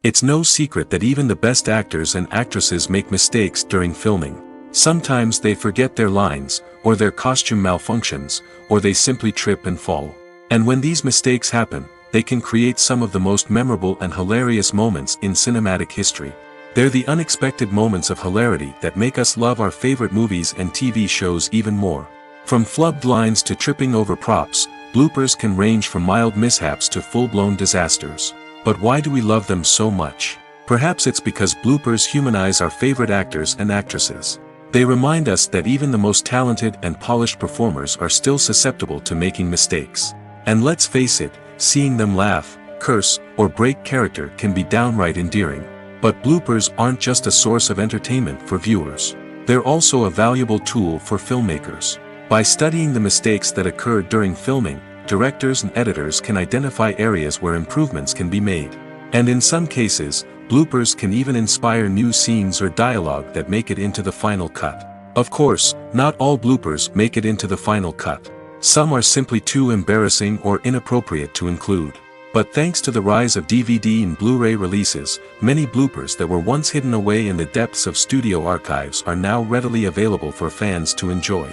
It's no secret that even the best actors and actresses make mistakes during filming. Sometimes they forget their lines, or their costume malfunctions, or they simply trip and fall. And when these mistakes happen, they can create some of the most memorable and hilarious moments in cinematic history. They're the unexpected moments of hilarity that make us love our favorite movies and TV shows even more. From flubbed lines to tripping over props, bloopers can range from mild mishaps to full-blown disasters. But why do we love them so much? Perhaps it's because bloopers humanize our favorite actors and actresses. They remind us that even the most talented and polished performers are still susceptible to making mistakes. And let's face it, seeing them laugh, curse, or break character can be downright endearing. But bloopers aren't just a source of entertainment for viewers. They're also a valuable tool for filmmakers. By studying the mistakes that occurred during filming, directors and editors can identify areas where improvements can be made. And in some cases, bloopers can even inspire new scenes or dialogue that make it into the final cut. Of course, not all bloopers make it into the final cut. Some are simply too embarrassing or inappropriate to include. But thanks to the rise of DVD and Blu-ray releases, many bloopers that were once hidden away in the depths of studio archives are now readily available for fans to enjoy.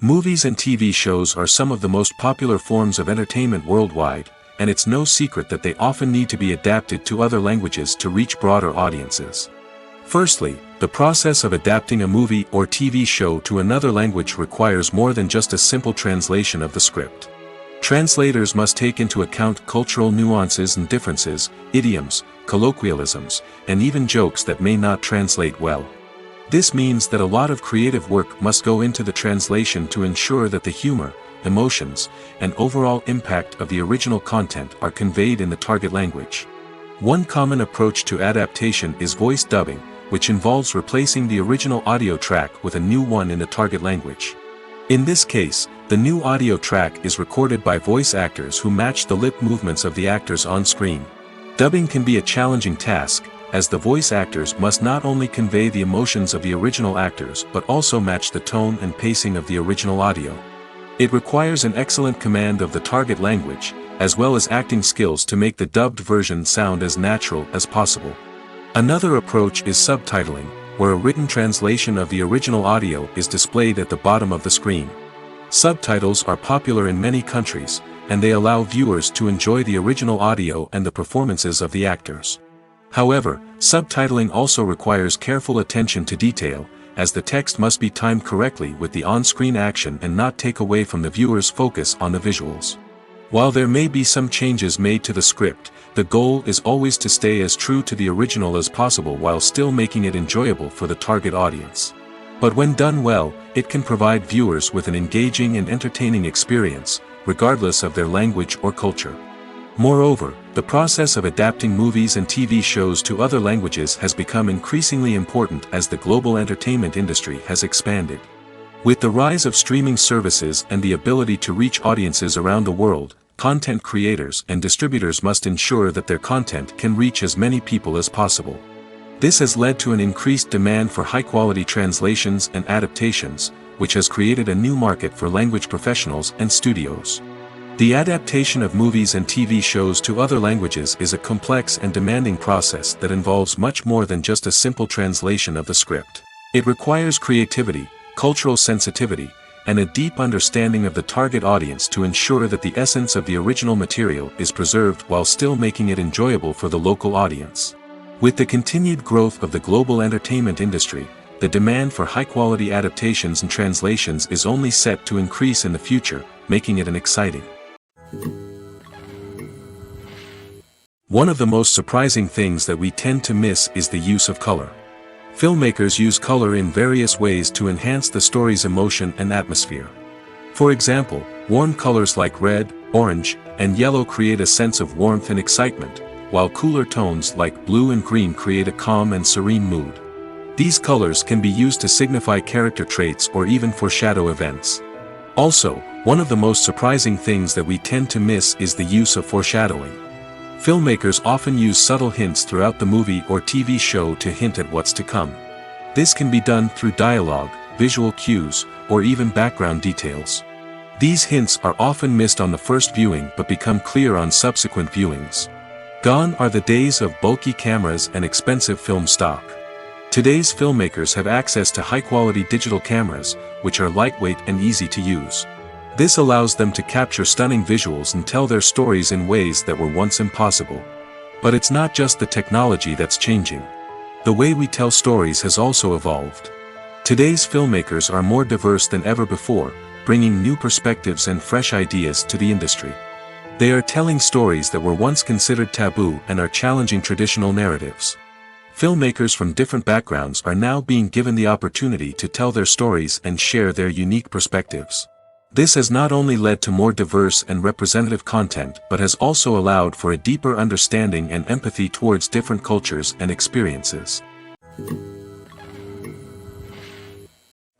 Movies and TV shows are some of the most popular forms of entertainment worldwide, and it's no secret that they often need to be adapted to other languages to reach broader audiences. Firstly, the process of adapting a movie or TV show to another language requires more than just a simple translation of the script. Translators must take into account cultural nuances and differences, idioms, colloquialisms, and even jokes that may not translate well. This means that a lot of creative work must go into the translation to ensure that the humor, emotions, and overall impact of the original content are conveyed in the target language. One common approach to adaptation is voice dubbing, which involves replacing the original audio track with a new one in the target language. In this case, the new audio track is recorded by voice actors who match the lip movements of the actors on screen. Dubbing can be a challenging task, as the voice actors must not only convey the emotions of the original actors but also match the tone and pacing of the original audio. It requires an excellent command of the target language, as well as acting skills to make the dubbed version sound as natural as possible. Another approach is subtitling, where a written translation of the original audio is displayed at the bottom of the screen. Subtitles are popular in many countries, and they allow viewers to enjoy the original audio and the performances of the actors. However, subtitling also requires careful attention to detail, as the text must be timed correctly with the on-screen action and not take away from the viewer's focus on the visuals. While there may be some changes made to the script, the goal is always to stay as true to the original as possible while still making it enjoyable for the target audience. But when done well, it can provide viewers with an engaging and entertaining experience, regardless of their language or culture. Moreover, the process of adapting movies and TV shows to other languages has become increasingly important as the global entertainment industry has expanded. With the rise of streaming services and the ability to reach audiences around the world, content creators and distributors must ensure that their content can reach as many people as possible. This has led to an increased demand for high-quality translations and adaptations, which has created a new market for language professionals and studios. The adaptation of movies and TV shows to other languages is a complex and demanding process that involves much more than just a simple translation of the script. It requires creativity, cultural sensitivity, and a deep understanding of the target audience to ensure that the essence of the original material is preserved while still making it enjoyable for the local audience. With the continued growth of the global entertainment industry, the demand for high-quality adaptations and translations is only set to increase in the future, making it an exciting. One of the most surprising things that we tend to miss is the use of color. Filmmakers use color in various ways to enhance the story's emotion and atmosphere. For example, warm colors like red, orange, and yellow create a sense of warmth and excitement, while cooler tones like blue and green create a calm and serene mood. These colors can be used to signify character traits or even foreshadow events. Also, one of the most surprising things that we tend to miss is the use of foreshadowing. Filmmakers often use subtle hints throughout the movie or TV show to hint at what's to come. This can be done through dialogue, visual cues, or even background details. These hints are often missed on the first viewing but become clear on subsequent viewings. Gone are the days of bulky cameras and expensive film stock. Today's filmmakers have access to high-quality digital cameras, which are lightweight and easy to use. This allows them to capture stunning visuals and tell their stories in ways that were once impossible. But it's not just the technology that's changing. The way we tell stories has also evolved. Today's filmmakers are more diverse than ever before, bringing new perspectives and fresh ideas to the industry. They are telling stories that were once considered taboo and are challenging traditional narratives. Filmmakers from different backgrounds are now being given the opportunity to tell their stories and share their unique perspectives. This has not only led to more diverse and representative content but has also allowed for a deeper understanding and empathy towards different cultures and experiences.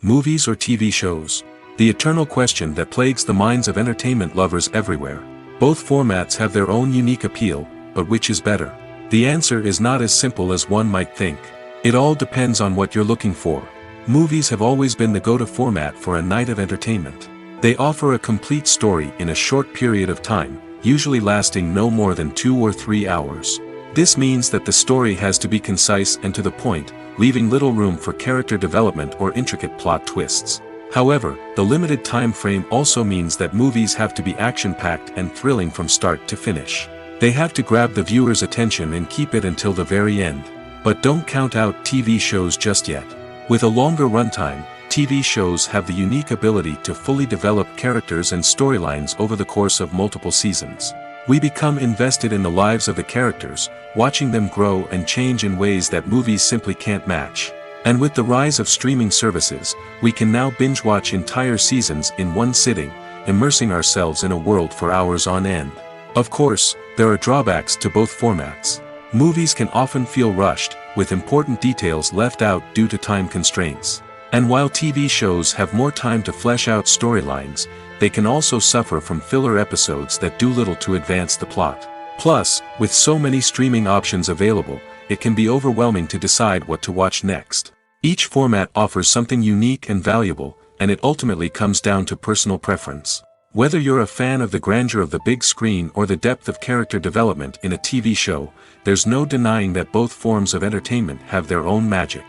Movies or TV shows? The eternal question that plagues the minds of entertainment lovers everywhere. Both formats have their own unique appeal, but which is better? The answer is not as simple as one might think. It all depends on what you're looking for. Movies have always been the go-to format for a night of entertainment. They offer a complete story in a short period of time, usually lasting no more than 2 or 3 hours. This means that the story has to be concise and to the point, leaving little room for character development or intricate plot twists. However, the limited time frame also means that movies have to be action-packed and thrilling from start to finish. They have to grab the viewer's attention and keep it until the very end. But don't count out TV shows just yet. With a longer runtime, TV shows have the unique ability to fully develop characters and storylines over the course of multiple seasons. We become invested in the lives of the characters, watching them grow and change in ways that movies simply can't match. And with the rise of streaming services, we can now binge-watch entire seasons in one sitting, immersing ourselves in a world for hours on end. Of course, there are drawbacks to both formats. Movies can often feel rushed, with important details left out due to time constraints. And while TV shows have more time to flesh out storylines, they can also suffer from filler episodes that do little to advance the plot. Plus, with so many streaming options available, it can be overwhelming to decide what to watch next. Each format offers something unique and valuable, and it ultimately comes down to personal preference. Whether you're a fan of the grandeur of the big screen or the depth of character development in a TV show, there's no denying that both forms of entertainment have their own magic.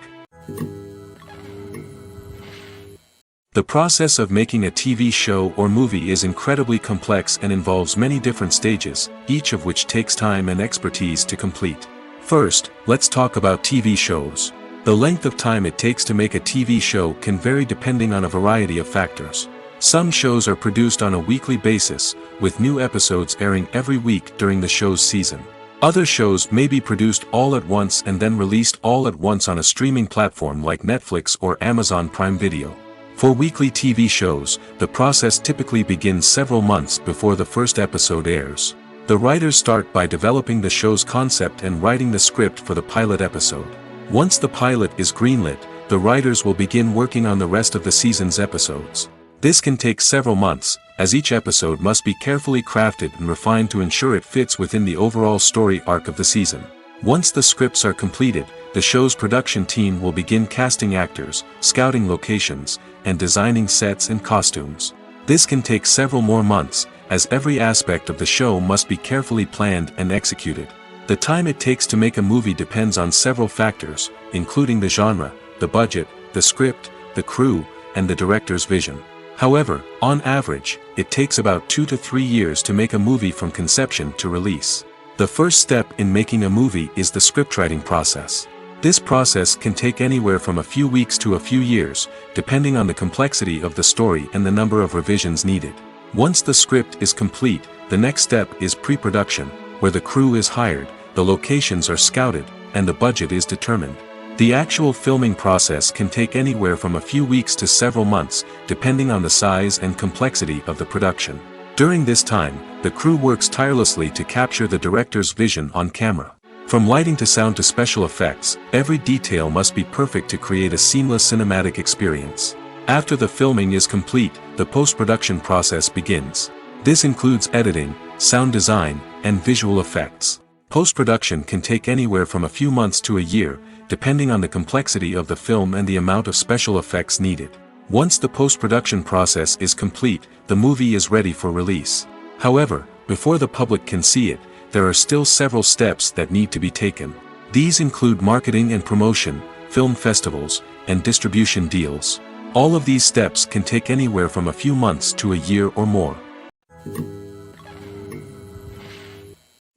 The process of making a TV show or movie is incredibly complex and involves many different stages, each of which takes time and expertise to complete. First, let's talk about TV shows. The length of time it takes to make a TV show can vary depending on a variety of factors. Some shows are produced on a weekly basis, with new episodes airing every week during the show's season. Other shows may be produced all at once and then released all at once on a streaming platform like Netflix or Amazon Prime Video. For weekly TV shows, the process typically begins several months before the first episode airs. The writers start by developing the show's concept and writing the script for the pilot episode. Once the pilot is greenlit, the writers will begin working on the rest of the season's episodes. This can take several months, as each episode must be carefully crafted and refined to ensure it fits within the overall story arc of the season. Once the scripts are completed, the show's production team will begin casting actors, scouting locations, and designing sets and costumes. This can take several more months, as every aspect of the show must be carefully planned and executed. The time it takes to make a movie depends on several factors, including the genre, the budget, the script, the crew, and the director's vision. However, on average, it takes about 2 to 3 years to make a movie from conception to release. The first step in making a movie is the scriptwriting process. This process can take anywhere from a few weeks to a few years, depending on the complexity of the story and the number of revisions needed. Once the script is complete, the next step is pre-production, where the crew is hired, the locations are scouted, and the budget is determined. The actual filming process can take anywhere from a few weeks to several months, depending on the size and complexity of the production. During this time, the crew works tirelessly to capture the director's vision on camera. From lighting to sound to special effects, every detail must be perfect to create a seamless cinematic experience. After the filming is complete, the post-production process begins. This includes editing, sound design, and visual effects. Post-production can take anywhere from a few months to a year, depending on the complexity of the film and the amount of special effects needed. Once the post-production process is complete, the movie is ready for release. However, before the public can see it, there are still several steps that need to be taken. These include marketing and promotion, film festivals, and distribution deals. All of these steps can take anywhere from a few months to a year or more.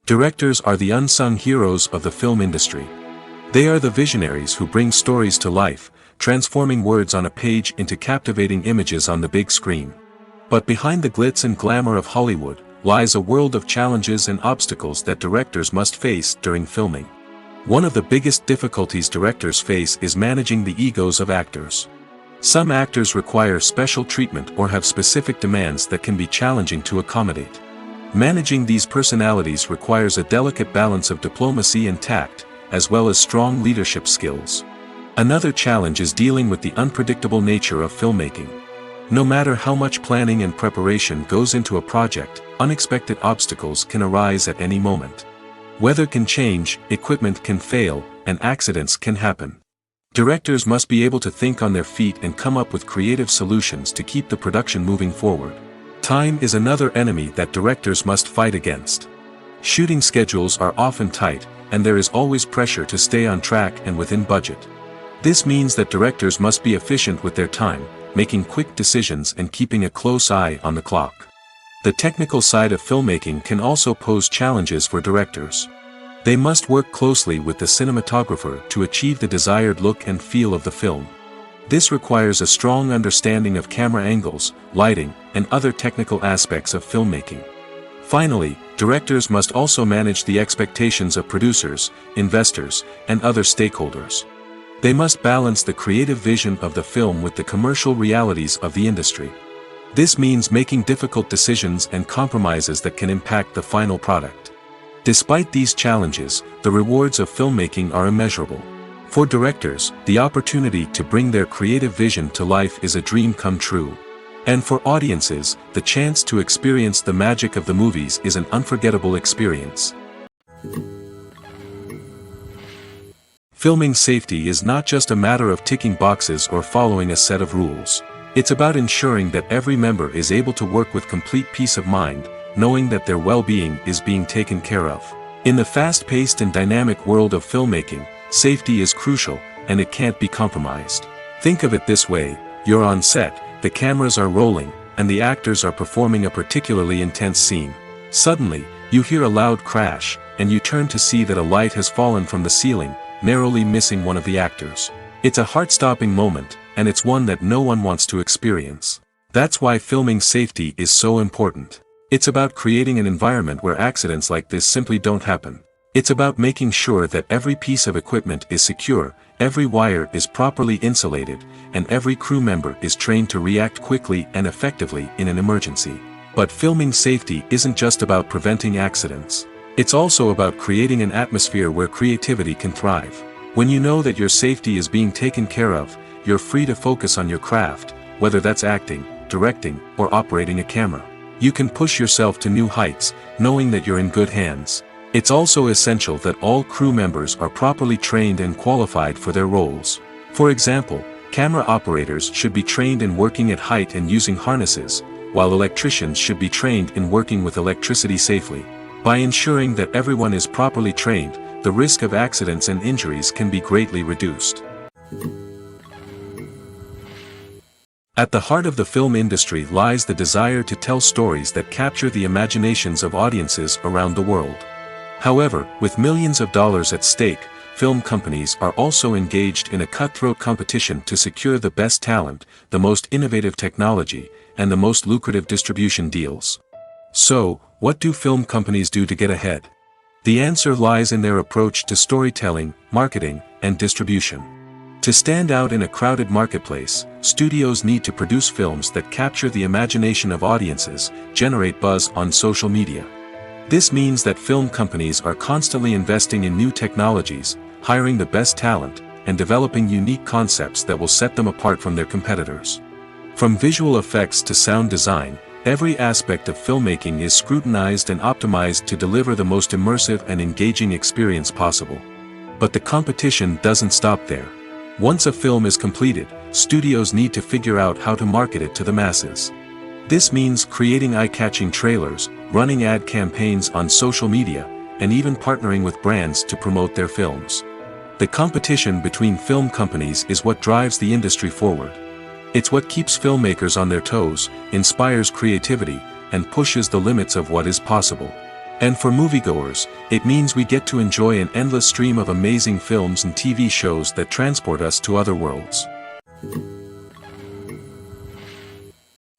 Directors are the unsung heroes of the film industry. They are the visionaries who bring stories to life, transforming words on a page into captivating images on the big screen. But behind the glitz and glamour of Hollywood, lies a world of challenges and obstacles that directors must face during filming. One of the biggest difficulties directors face is managing the egos of actors. Some actors require special treatment or have specific demands that can be challenging to accommodate. Managing these personalities requires a delicate balance of diplomacy and tact, as well as strong leadership skills. Another challenge is dealing with the unpredictable nature of filmmaking. No matter how much planning and preparation goes into a project, unexpected obstacles can arise at any moment. Weather can change, equipment can fail, and accidents can happen. Directors must be able to think on their feet and come up with creative solutions to keep the production moving forward. Time is another enemy that directors must fight against. Shooting schedules are often tight, and there is always pressure to stay on track and within budget. This means that directors must be efficient with their time, making quick decisions and keeping a close eye on the clock. The technical side of filmmaking can also pose challenges for directors. They must work closely with the cinematographer to achieve the desired look and feel of the film. This requires a strong understanding of camera angles, lighting, and other technical aspects of filmmaking. Finally, directors must also manage the expectations of producers, investors, and other stakeholders. They must balance the creative vision of the film with the commercial realities of the industry. This means making difficult decisions and compromises that can impact the final product. Despite these challenges, the rewards of filmmaking are immeasurable. For directors, the opportunity to bring their creative vision to life is a dream come true. And for audiences, the chance to experience the magic of the movies is an unforgettable experience. Filming safety is not just a matter of ticking boxes or following a set of rules. It's about ensuring that every member is able to work with complete peace of mind, knowing that their well-being is being taken care of. In the fast-paced and dynamic world of filmmaking, safety is crucial, and it can't be compromised. Think of it this way: you're on set, the cameras are rolling, and the actors are performing a particularly intense scene. Suddenly, you hear a loud crash, and you turn to see that a light has fallen from the ceiling, narrowly missing one of the actors. It's a heart-stopping moment, and it's one that no one wants to experience. That's why filming safety is so important. It's about creating an environment where accidents like this simply don't happen. It's about making sure that every piece of equipment is secure, every wire is properly insulated, and every crew member is trained to react quickly and effectively in an emergency. But filming safety isn't just about preventing accidents. It's also about creating an atmosphere where creativity can thrive. When you know that your safety is being taken care of, you're free to focus on your craft, whether that's acting, directing, or operating a camera. You can push yourself to new heights, knowing that you're in good hands. It's also essential that all crew members are properly trained and qualified for their roles. For example, camera operators should be trained in working at height and using harnesses, while electricians should be trained in working with electricity safely. By ensuring that everyone is properly trained, the risk of accidents and injuries can be greatly reduced. At the heart of the film industry lies the desire to tell stories that capture the imaginations of audiences around the world. However, with millions of dollars at stake, film companies are also engaged in a cutthroat competition to secure the best talent, the most innovative technology, and the most lucrative distribution deals. So, what do film companies do to get ahead? The answer lies in their approach to storytelling, marketing, and distribution. To stand out in a crowded marketplace, studios need to produce films that capture the imagination of audiences, generate buzz on social media. This means that film companies are constantly investing in new technologies, hiring the best talent, and developing unique concepts that will set them apart from their competitors. From visual effects to sound design, every aspect of filmmaking is scrutinized and optimized to deliver the most immersive and engaging experience possible. But the competition doesn't stop there. Once a film is completed, studios need to figure out how to market it to the masses. This means creating eye-catching trailers, running ad campaigns on social media, and even partnering with brands to promote their films. The competition between film companies is what drives the industry forward. It's what keeps filmmakers on their toes, inspires creativity, and pushes the limits of what is possible. And for moviegoers, it means we get to enjoy an endless stream of amazing films and TV shows that transport us to other worlds.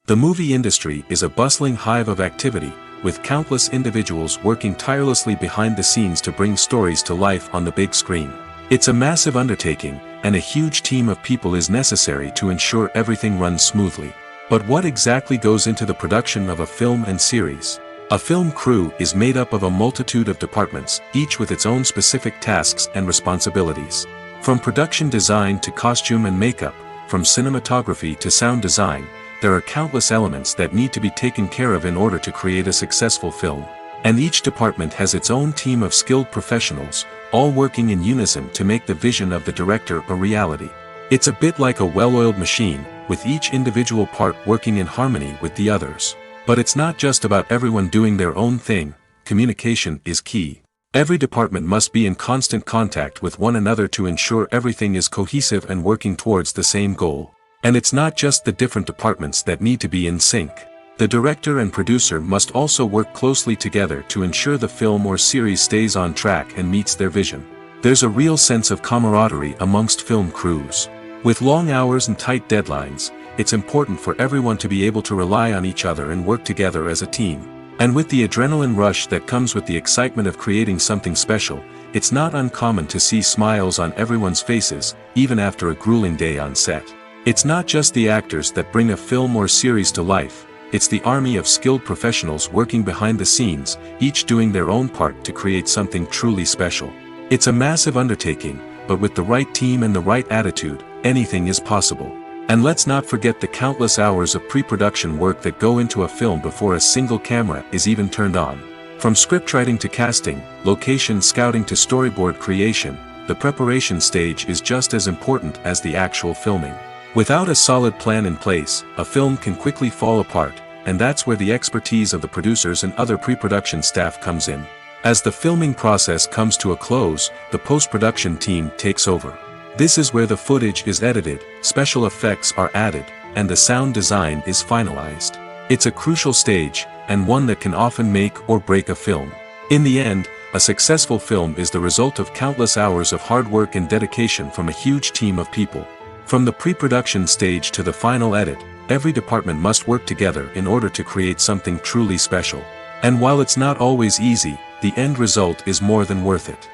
The movie industry is a bustling hive of activity, with countless individuals working tirelessly behind the scenes to bring stories to life on the big screen. It's a massive undertaking, and a huge team of people is necessary to ensure everything runs smoothly. But what exactly goes into the production of a film and series? A film crew is made up of a multitude of departments, each with its own specific tasks and responsibilities. From production design to costume and makeup, from cinematography to sound design, there are countless elements that need to be taken care of in order to create a successful film. And each department has its own team of skilled professionals, all working in unison to make the vision of the director a reality. It's a bit like a well-oiled machine, with each individual part working in harmony with the others. But it's not just about everyone doing their own thing. Communication is key. Every department must be in constant contact with one another to ensure everything is cohesive and working towards the same goal. And it's not just the different departments that need to be in sync. The director and producer must also work closely together to ensure the film or series stays on track and meets their vision. There's a real sense of camaraderie amongst film crews. With long hours and tight deadlines, it's important for everyone to be able to rely on each other and work together as a team. And with the adrenaline rush that comes with the excitement of creating something special, it's not uncommon to see smiles on everyone's faces, even after a grueling day on set. It's not just the actors that bring a film or series to life, it's the army of skilled professionals working behind the scenes, each doing their own part to create something truly special. It's a massive undertaking, but with the right team and the right attitude, anything is possible. And let's not forget the countless hours of pre-production work that go into a film before a single camera is even turned on. From scriptwriting to casting, location scouting to storyboard creation, the preparation stage is just as important as the actual filming. Without a solid plan in place, a film can quickly fall apart, and that's where the expertise of the producers and other pre-production staff comes in. As the filming process comes to a close, the post-production team takes over. This is where the footage is edited, special effects are added, and the sound design is finalized. It's a crucial stage, and one that can often make or break a film. In the end, a successful film is the result of countless hours of hard work and dedication from a huge team of people. From the pre-production stage to the final edit, every department must work together in order to create something truly special. And while it's not always easy, the end result is more than worth it.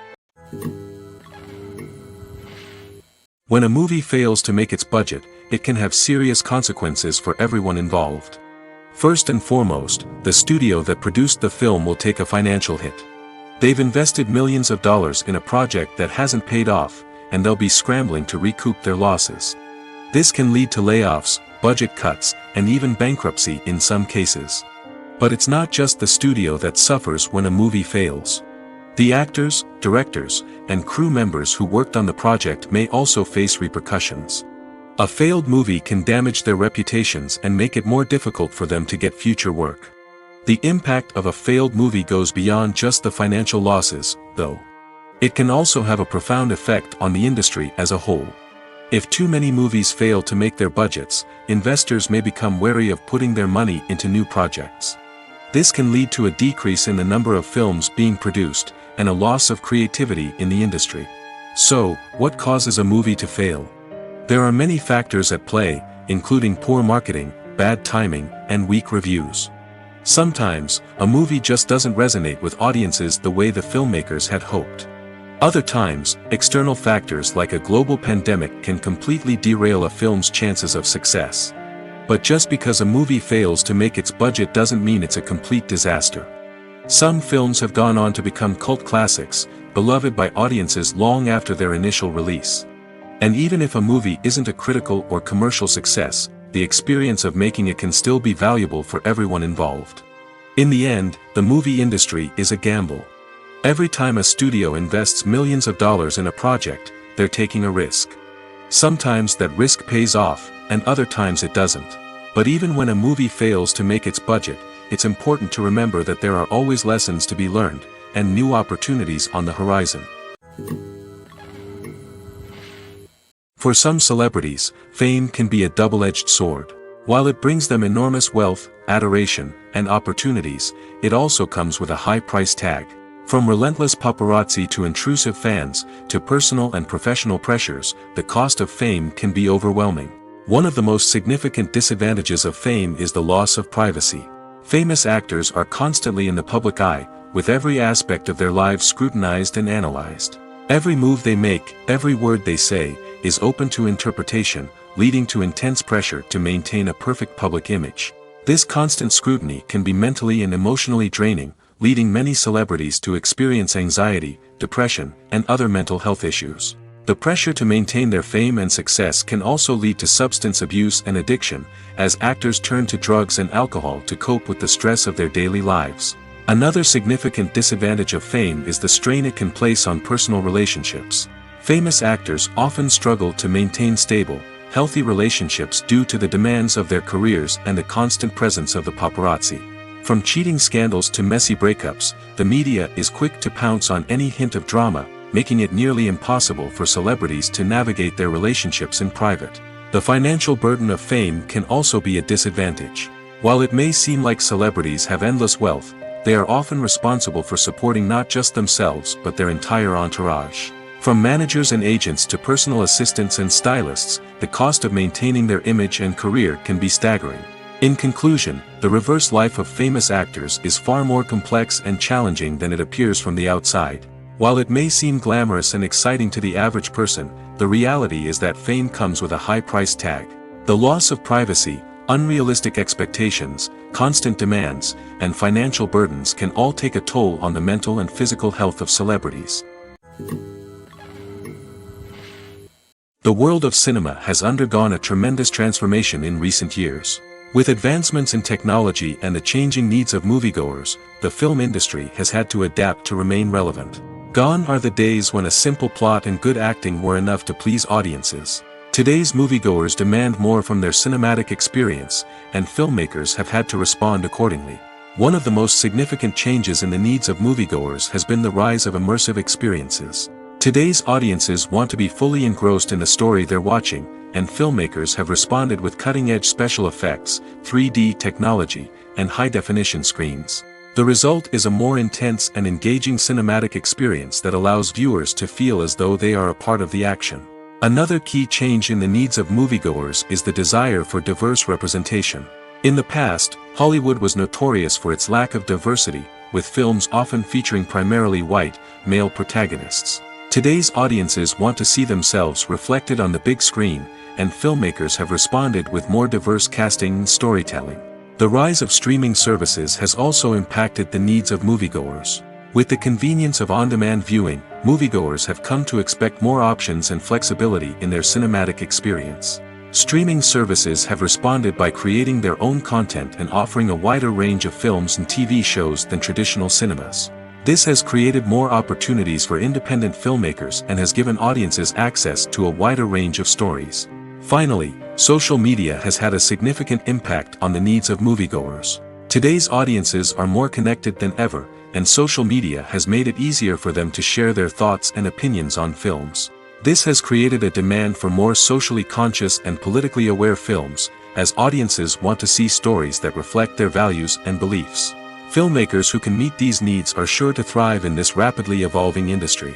When a movie fails to make its budget, it can have serious consequences for everyone involved. First and foremost, the studio that produced the film will take a financial hit. They've invested millions of dollars in a project that hasn't paid off, and they'll be scrambling to recoup their losses. This can lead to layoffs, budget cuts, and even bankruptcy in some cases. But it's not just the studio that suffers when a movie fails. The actors, directors, and crew members who worked on the project may also face repercussions. A failed movie can damage their reputations and make it more difficult for them to get future work. The impact of a failed movie goes beyond just the financial losses, though. It can also have a profound effect on the industry as a whole. If too many movies fail to make their budgets, investors may become wary of putting their money into new projects. This can lead to a decrease in the number of films being produced, and a loss of creativity in the industry. So, what causes a movie to fail? There are many factors at play, including poor marketing, bad timing, and weak reviews. Sometimes, a movie just doesn't resonate with audiences the way the filmmakers had hoped. Other times, external factors like a global pandemic can completely derail a film's chances of success. But just because a movie fails to make its budget doesn't mean it's a complete disaster. Some films have gone on to become cult classics, beloved by audiences long after their initial release. And even if a movie isn't a critical or commercial success, the experience of making it can still be valuable for everyone involved. In the end, the movie industry is a gamble. Every time a studio invests millions of dollars in a project, they're taking a risk. Sometimes that risk pays off, and other times it doesn't. But even when a movie fails to make its budget, it's important to remember that there are always lessons to be learned, and new opportunities on the horizon. For some celebrities, fame can be a double-edged sword. While it brings them enormous wealth, adoration, and opportunities, it also comes with a high price tag. From relentless paparazzi to intrusive fans, to personal and professional pressures, the cost of fame can be overwhelming. One of the most significant disadvantages of fame is the loss of privacy. Famous actors are constantly in the public eye, with every aspect of their lives scrutinized and analyzed. Every move they make, every word they say, is open to interpretation, leading to intense pressure to maintain a perfect public image. This constant scrutiny can be mentally and emotionally draining, leading many celebrities to experience anxiety, depression, and other mental health issues. The pressure to maintain their fame and success can also lead to substance abuse and addiction, as actors turn to drugs and alcohol to cope with the stress of their daily lives. Another significant disadvantage of fame is the strain it can place on personal relationships. Famous actors often struggle to maintain stable, healthy relationships due to the demands of their careers and the constant presence of the paparazzi. From cheating scandals to messy breakups, the media is quick to pounce on any hint of drama, making it nearly impossible for celebrities to navigate their relationships in private. The financial burden of fame can also be a disadvantage. While it may seem like celebrities have endless wealth, they are often responsible for supporting not just themselves but their entire entourage. From managers and agents to personal assistants and stylists, the cost of maintaining their image and career can be staggering. In conclusion, the reverse life of famous actors is far more complex and challenging than it appears from the outside. While it may seem glamorous and exciting to the average person, the reality is that fame comes with a high price tag. The loss of privacy, unrealistic expectations, constant demands, and financial burdens can all take a toll on the mental and physical health of celebrities. The world of cinema has undergone a tremendous transformation in recent years. With advancements in technology and the changing needs of moviegoers, the film industry has had to adapt to remain relevant. Gone are the days when a simple plot and good acting were enough to please audiences. Today's moviegoers demand more from their cinematic experience, and filmmakers have had to respond accordingly. One of the most significant changes in the needs of moviegoers has been the rise of immersive experiences. Today's audiences want to be fully engrossed in the story they're watching, and filmmakers have responded with cutting-edge special effects, 3D technology, and high-definition screens. The result is a more intense and engaging cinematic experience that allows viewers to feel as though they are a part of the action. Another key change in the needs of moviegoers is the desire for diverse representation. In the past, Hollywood was notorious for its lack of diversity, with films often featuring primarily white, male protagonists. Today's audiences want to see themselves reflected on the big screen, and filmmakers have responded with more diverse casting and storytelling. The rise of streaming services has also impacted the needs of moviegoers. With the convenience of on-demand viewing, moviegoers have come to expect more options and flexibility in their cinematic experience. Streaming services have responded by creating their own content and offering a wider range of films and TV shows than traditional cinemas. This has created more opportunities for independent filmmakers and has given audiences access to a wider range of stories. Finally, social media has had a significant impact on the needs of moviegoers. Today's audiences are more connected than ever, and social media has made it easier for them to share their thoughts and opinions on films. This has created a demand for more socially conscious and politically aware films, as audiences want to see stories that reflect their values and beliefs. Filmmakers who can meet these needs are sure to thrive in this rapidly evolving industry.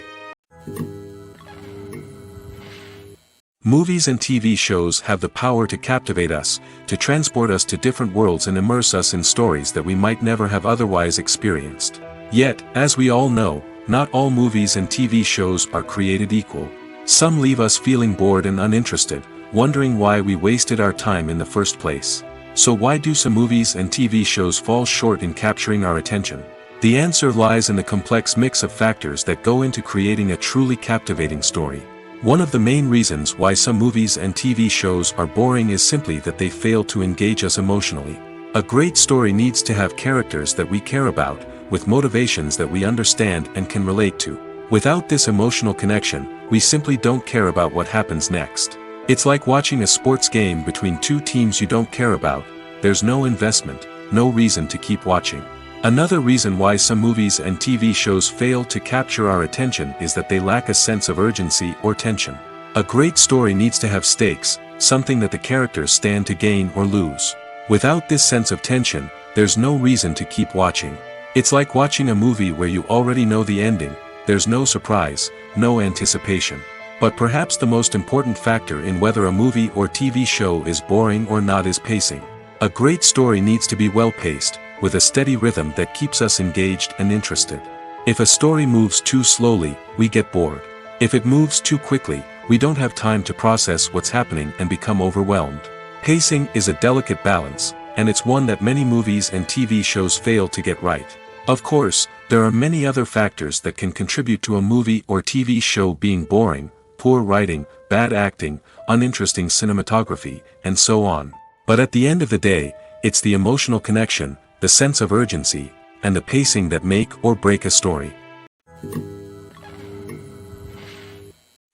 Movies and TV shows have the power to captivate us, to transport us to different worlds and immerse us in stories that we might never have otherwise experienced. Yet, as we all know, not all movies and TV shows are created equal. Some leave us feeling bored and uninterested, wondering why we wasted our time in the first place. So why do some movies and TV shows fall short in capturing our attention? The answer lies in the complex mix of factors that go into creating a truly captivating story. One of the main reasons why some movies and TV shows are boring is simply that they fail to engage us emotionally. A great story needs to have characters that we care about, with motivations that we understand and can relate to. Without this emotional connection, we simply don't care about what happens next. It's like watching a sports game between two teams you don't care about. There's no investment, no reason to keep watching. Another reason why some movies and TV shows fail to capture our attention is that they lack a sense of urgency or tension. A great story needs to have stakes, something that the characters stand to gain or lose. Without this sense of tension, there's no reason to keep watching. It's like watching a movie where you already know the ending. There's no surprise, no anticipation. But perhaps the most important factor in whether a movie or TV show is boring or not is pacing. A great story needs to be well-paced, with a steady rhythm that keeps us engaged and interested. If a story moves too slowly, we get bored. If it moves too quickly, we don't have time to process what's happening and become overwhelmed. Pacing is a delicate balance, and it's one that many movies and TV shows fail to get right. Of course, there are many other factors that can contribute to a movie or TV show being boring: poor writing, bad acting, uninteresting cinematography, and so on. But at the end of the day, it's the emotional connection, the sense of urgency, and the pacing that make or break a story.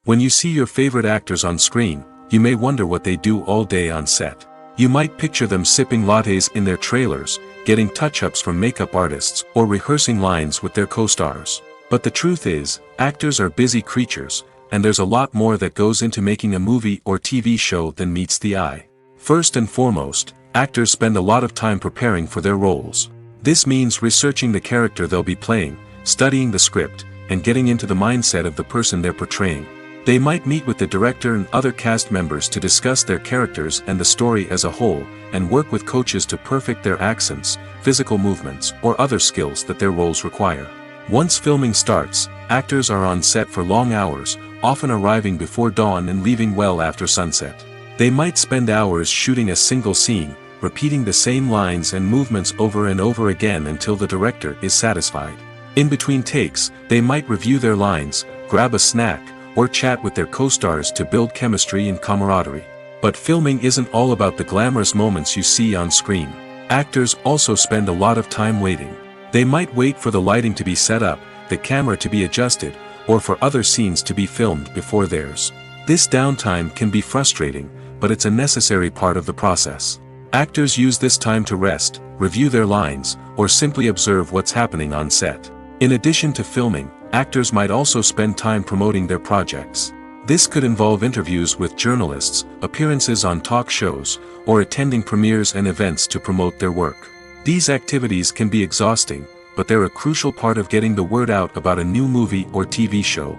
When you see your favorite actors on screen, you may wonder what they do all day on set. You might picture them sipping lattes in their trailers, getting touch-ups from makeup artists, or rehearsing lines with their co-stars. But the truth is, actors are busy creatures, and there's a lot more that goes into making a movie or TV show than meets the eye. First and foremost, actors spend a lot of time preparing for their roles. This means researching the character they'll be playing, studying the script, and getting into the mindset of the person they're portraying. They might meet with the director and other cast members to discuss their characters and the story as a whole, and work with coaches to perfect their accents, physical movements, or other skills that their roles require. Once filming starts, actors are on set for long hours, often arriving before dawn and leaving well after sunset. They might spend hours shooting a single scene, repeating the same lines and movements over and over again until the director is satisfied. In between takes, they might review their lines, grab a snack, or chat with their co-stars to build chemistry and camaraderie. But filming isn't all about the glamorous moments you see on screen. Actors also spend a lot of time waiting. They might wait for the lighting to be set up, the camera to be adjusted, or for other scenes to be filmed before theirs. This downtime can be frustrating, but it's a necessary part of the process. Actors use this time to rest, review their lines, or simply observe what's happening on set. In addition to filming, actors might also spend time promoting their projects. This could involve interviews with journalists, appearances on talk shows, or attending premieres and events to promote their work. These activities can be exhausting, but they're a crucial part of getting the word out about a new movie or TV show.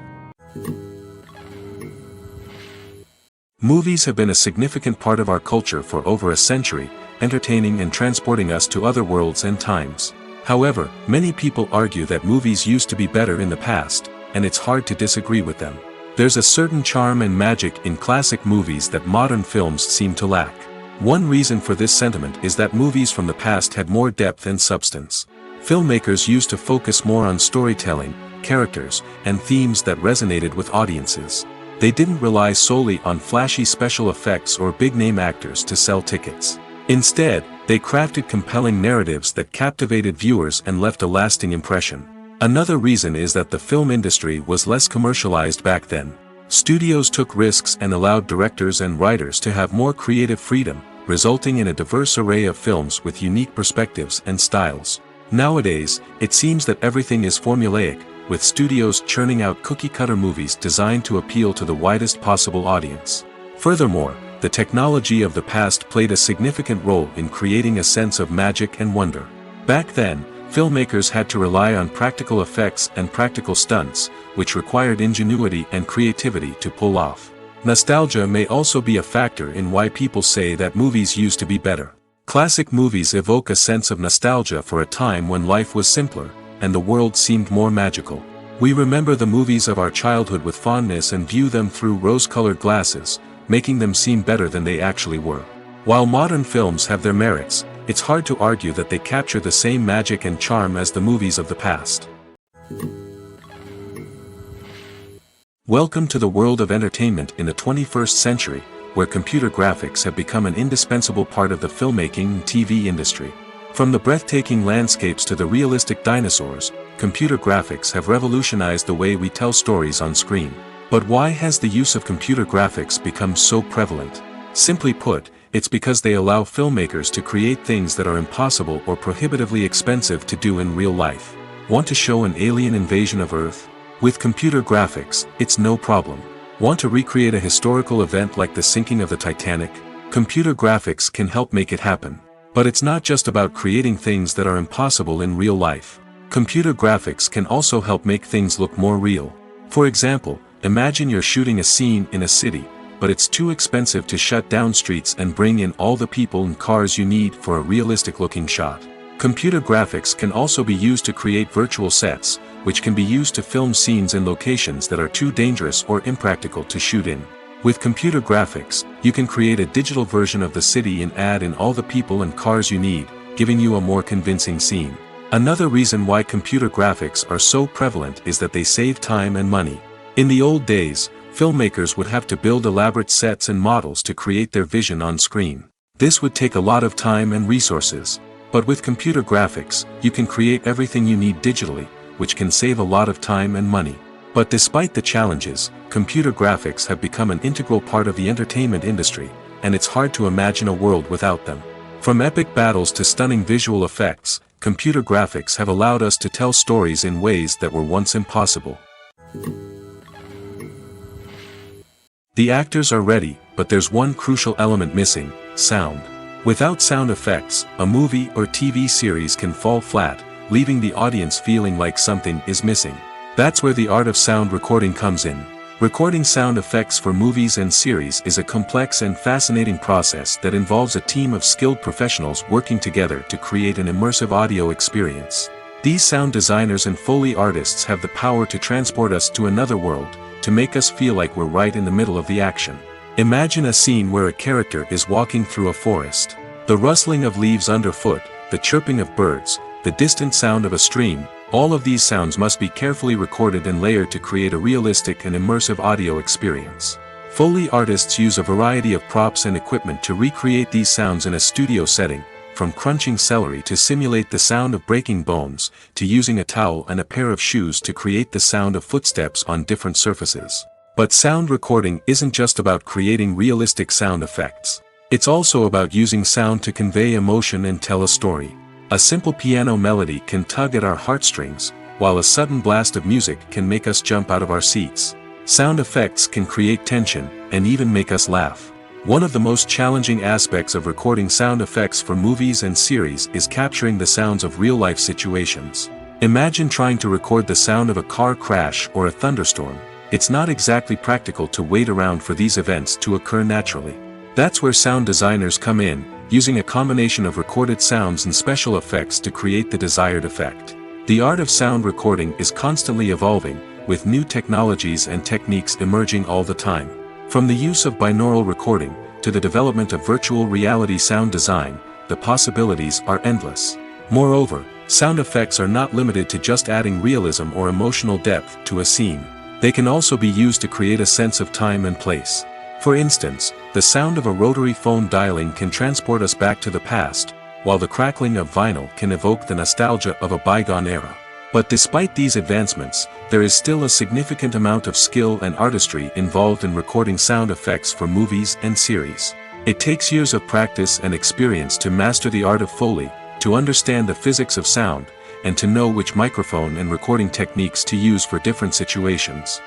Movies have been a significant part of our culture for over a century, entertaining and transporting us to other worlds and times. However, many people argue that movies used to be better in the past, and it's hard to disagree with them. There's a certain charm and magic in classic movies that modern films seem to lack. One reason for this sentiment is that movies from the past had more depth and substance. Filmmakers used to focus more on storytelling, characters, and themes that resonated with audiences. They didn't rely solely on flashy special effects or big-name actors to sell tickets. Instead, they crafted compelling narratives that captivated viewers and left a lasting impression. Another reason is that the film industry was less commercialized back then. Studios took risks and allowed directors and writers to have more creative freedom, resulting in a diverse array of films with unique perspectives and styles. Nowadays, it seems that everything is formulaic, with studios churning out cookie-cutter movies designed to appeal to the widest possible audience. Furthermore, the technology of the past played a significant role in creating a sense of magic and wonder. Back then, filmmakers had to rely on practical effects and practical stunts, which required ingenuity and creativity to pull off. Nostalgia may also be a factor in why people say that movies used to be better. Classic movies evoke a sense of nostalgia for a time when life was simpler, and the world seemed more magical. We remember the movies of our childhood with fondness and view them through rose-colored glasses, making them seem better than they actually were. While modern films have their merits, it's hard to argue that they capture the same magic and charm as the movies of the past. Welcome to the world of entertainment in the 21st century, where computer graphics have become an indispensable part of the filmmaking and TV industry. From the breathtaking landscapes to the realistic dinosaurs, computer graphics have revolutionized the way we tell stories on screen. But why has the use of computer graphics become so prevalent? Simply put, it's because they allow filmmakers to create things that are impossible or prohibitively expensive to do in real life. Want to show an alien invasion of Earth? With computer graphics, it's no problem. Want to recreate a historical event like the sinking of the Titanic? Computer graphics can help make it happen. But it's not just about creating things that are impossible in real life. Computer graphics can also help make things look more real. For example, imagine you're shooting a scene in a city, but it's too expensive to shut down streets and bring in all the people and cars you need for a realistic-looking shot. Computer graphics can also be used to create virtual sets, which can be used to film scenes in locations that are too dangerous or impractical to shoot in. With computer graphics, you can create a digital version of the city and add in all the people and cars you need, giving you a more convincing scene. Another reason why computer graphics are so prevalent is that they save time and money. In the old days, filmmakers would have to build elaborate sets and models to create their vision on screen. This would take a lot of time and resources. But with computer graphics, you can create everything you need digitally, which can save a lot of time and money. But despite the challenges, computer graphics have become an integral part of the entertainment industry, and it's hard to imagine a world without them. From epic battles to stunning visual effects, computer graphics have allowed us to tell stories in ways that were once impossible. The actors are ready, but there's one crucial element missing: sound. Without sound effects, a movie or TV series can fall flat, leaving the audience feeling like something is missing. That's where the art of sound recording comes in. Recording sound effects for movies and series is a complex and fascinating process that involves a team of skilled professionals working together to create an immersive audio experience. These sound designers and Foley artists have the power to transport us to another world, to make us feel like we're right in the middle of the action. Imagine a scene where a character is walking through a forest. The rustling of leaves underfoot, the chirping of birds, the distant sound of a stream, all of these sounds must be carefully recorded and layered to create a realistic and immersive audio experience. Foley artists use a variety of props and equipment to recreate these sounds in a studio setting, from crunching celery to simulate the sound of breaking bones, to using a towel and a pair of shoes to create the sound of footsteps on different surfaces. But sound recording isn't just about creating realistic sound effects. It's also about using sound to convey emotion and tell a story. A simple piano melody can tug at our heartstrings, while a sudden blast of music can make us jump out of our seats. Sound effects can create tension, and even make us laugh. One of the most challenging aspects of recording sound effects for movies and series is capturing the sounds of real-life situations. Imagine trying to record the sound of a car crash or a thunderstorm. It's not exactly practical to wait around for these events to occur naturally. That's where sound designers come in, using a combination of recorded sounds and special effects to create the desired effect. The art of sound recording is constantly evolving, with new technologies and techniques emerging all the time. From the use of binaural recording, to the development of virtual reality sound design, the possibilities are endless. Moreover, sound effects are not limited to just adding realism or emotional depth to a scene. They can also be used to create a sense of time and place. For instance, the sound of a rotary phone dialing can transport us back to the past, while the crackling of vinyl can evoke the nostalgia of a bygone era. But despite these advancements, there is still a significant amount of skill and artistry involved in recording sound effects for movies and series. It takes years of practice and experience to master the art of Foley, to understand the physics of sound, and to know which microphone and recording techniques to use for different situations.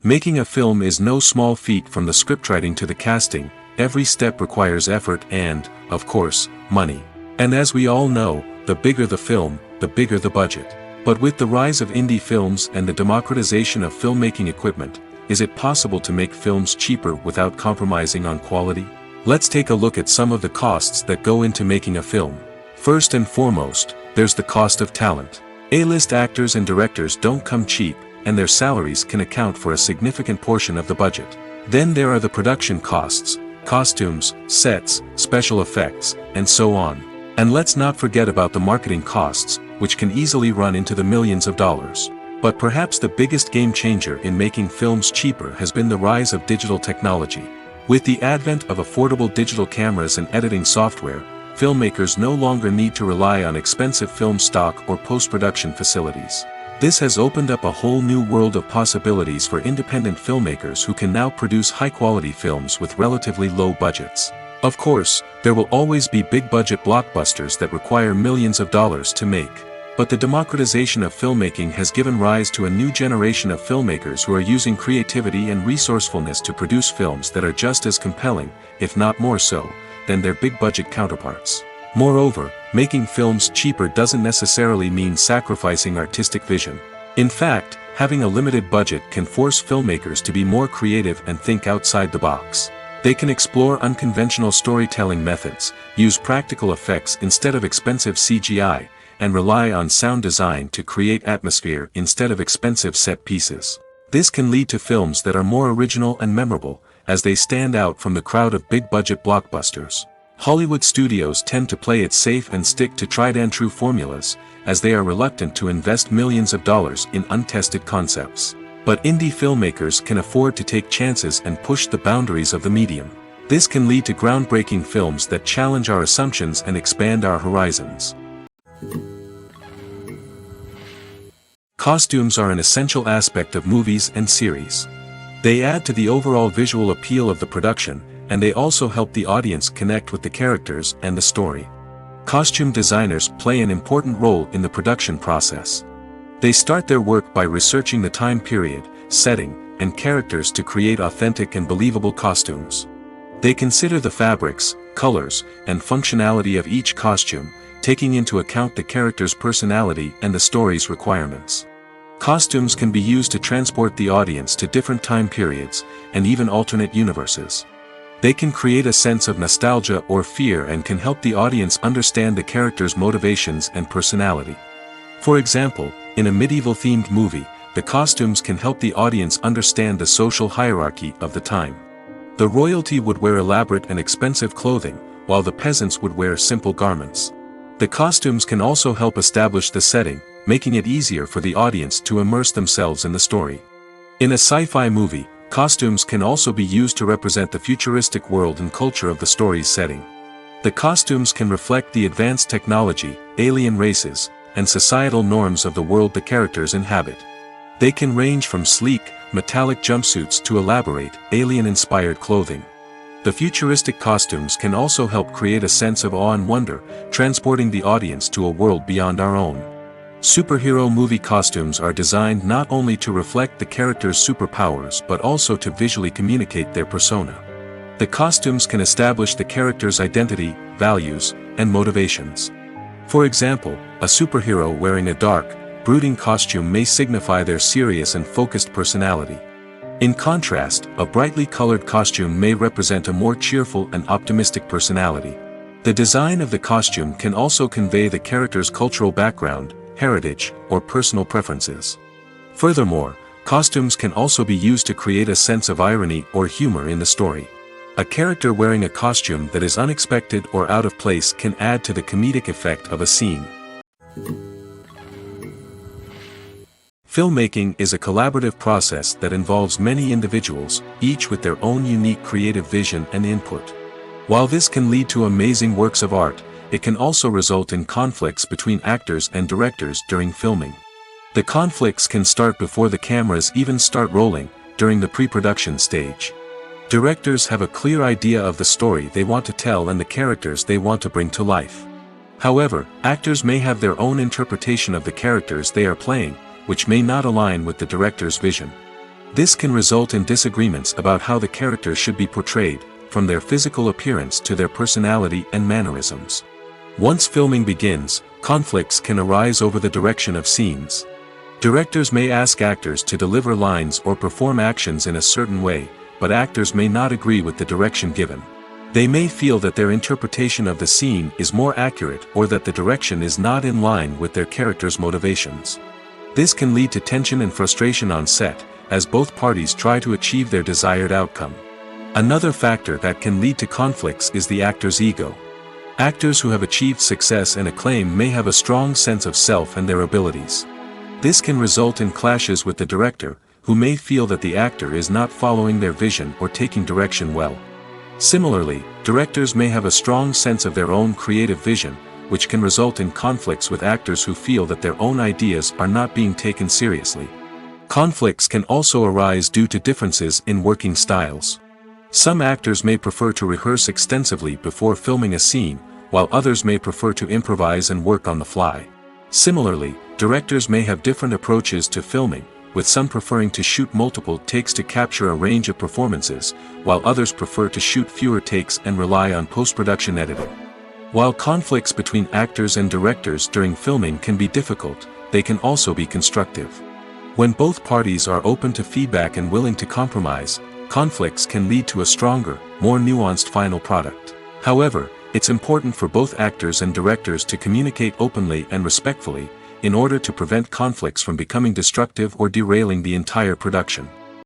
Making a film is no small feat. From the scriptwriting to the casting, every step requires effort and, of course, money. And as we all know, the bigger the film, the bigger the budget. But with the rise of indie films and the democratization of filmmaking equipment, is it possible to make films cheaper without compromising on quality? Let's take a look at some of the costs that go into making a film. First and foremost, there's the cost of talent. A-list actors and directors don't come cheap, and their salaries can account for a significant portion of the budget. Then there are the production costs, costumes, sets, special effects, and so on. And let's not forget about the marketing costs, which can easily run into the millions of dollars. But perhaps the biggest game changer in making films cheaper has been the rise of digital technology. With the advent of affordable digital cameras and editing software, filmmakers no longer need to rely on expensive film stock or post-production facilities. This has opened up a whole new world of possibilities for independent filmmakers who can now produce high-quality films with relatively low budgets. Of course, there will always be big-budget blockbusters that require millions of dollars to make. But the democratization of filmmaking has given rise to a new generation of filmmakers who are using creativity and resourcefulness to produce films that are just as compelling, if not more so, than their big-budget counterparts. Moreover, making films cheaper doesn't necessarily mean sacrificing artistic vision. In fact, having a limited budget can force filmmakers to be more creative and think outside the box. They can explore unconventional storytelling methods, use practical effects instead of expensive CGI, and rely on sound design to create atmosphere instead of expensive set pieces. This can lead to films that are more original and memorable, as they stand out from the crowd of big-budget blockbusters. Hollywood studios tend to play it safe and stick to tried-and-true formulas, as they are reluctant to invest millions of dollars in untested concepts. But indie filmmakers can afford to take chances and push the boundaries of the medium. This can lead to groundbreaking films that challenge our assumptions and expand our horizons. Costumes are an essential aspect of movies and series. They add to the overall visual appeal of the production, and they also help the audience connect with the characters and the story. Costume designers play an important role in the production process. They start their work by researching the time period, setting, and characters to create authentic and believable costumes. They consider the fabrics, colors, and functionality of each costume, taking into account the character's personality and the story's requirements. Costumes can be used to transport the audience to different time periods, and even alternate universes. They can create a sense of nostalgia or fear and can help the audience understand the character's motivations and personality. For example, in a medieval-themed movie, the costumes can help the audience understand the social hierarchy of the time. The royalty would wear elaborate and expensive clothing, while the peasants would wear simple garments. The costumes can also help establish the setting, making it easier for the audience to immerse themselves in the story. In a sci-fi movie, costumes can also be used to represent the futuristic world and culture of the story's setting. The costumes can reflect the advanced technology, alien races, and societal norms of the world the characters inhabit. They can range from sleek, metallic jumpsuits to elaborate, alien-inspired clothing. The futuristic costumes can also help create a sense of awe and wonder, transporting the audience to a world beyond our own. Superhero movie costumes are designed not only to reflect the character's superpowers but also to visually communicate their persona. The costumes can establish the character's identity, values, and motivations. For example, a superhero wearing a dark, brooding costume may signify their serious and focused personality. In contrast, a brightly colored costume may represent a more cheerful and optimistic personality. The design of the costume can also convey the character's cultural background, heritage, or personal preferences. Furthermore, costumes can also be used to create a sense of irony or humor in the story. A character wearing a costume that is unexpected or out of place can add to the comedic effect of a scene. Filmmaking is a collaborative process that involves many individuals, each with their own unique creative vision and input. While this can lead to amazing works of art, it can also result in conflicts between actors and directors during filming. The conflicts can start before the cameras even start rolling, during the pre-production stage. Directors have a clear idea of the story they want to tell and the characters they want to bring to life. However, actors may have their own interpretation of the characters they are playing, which may not align with the director's vision. This can result in disagreements about how the character should be portrayed, from their physical appearance to their personality and mannerisms. Once filming begins, conflicts can arise over the direction of scenes. Directors may ask actors to deliver lines or perform actions in a certain way, but actors may not agree with the direction given. They may feel that their interpretation of the scene is more accurate or that the direction is not in line with their character's motivations. This can lead to tension and frustration on set, as both parties try to achieve their desired outcome. Another factor that can lead to conflicts is the actor's ego. Actors who have achieved success and acclaim may have a strong sense of self and their abilities. This can result in clashes with the director, who may feel that the actor is not following their vision or taking direction well. Similarly, directors may have a strong sense of their own creative vision, which can result in conflicts with actors who feel that their own ideas are not being taken seriously. Conflicts can also arise due to differences in working styles. Some actors may prefer to rehearse extensively before filming a scene, while others may prefer to improvise and work on the fly. Similarly, directors may have different approaches to filming, with some preferring to shoot multiple takes to capture a range of performances, while others prefer to shoot fewer takes and rely on post-production editing. While conflicts between actors and directors during filming can be difficult, they can also be constructive. When both parties are open to feedback and willing to compromise, conflicts can lead to a stronger, more nuanced final product. However, it's important for both actors and directors to communicate openly and respectfully, in order to prevent conflicts from becoming destructive or derailing the entire production.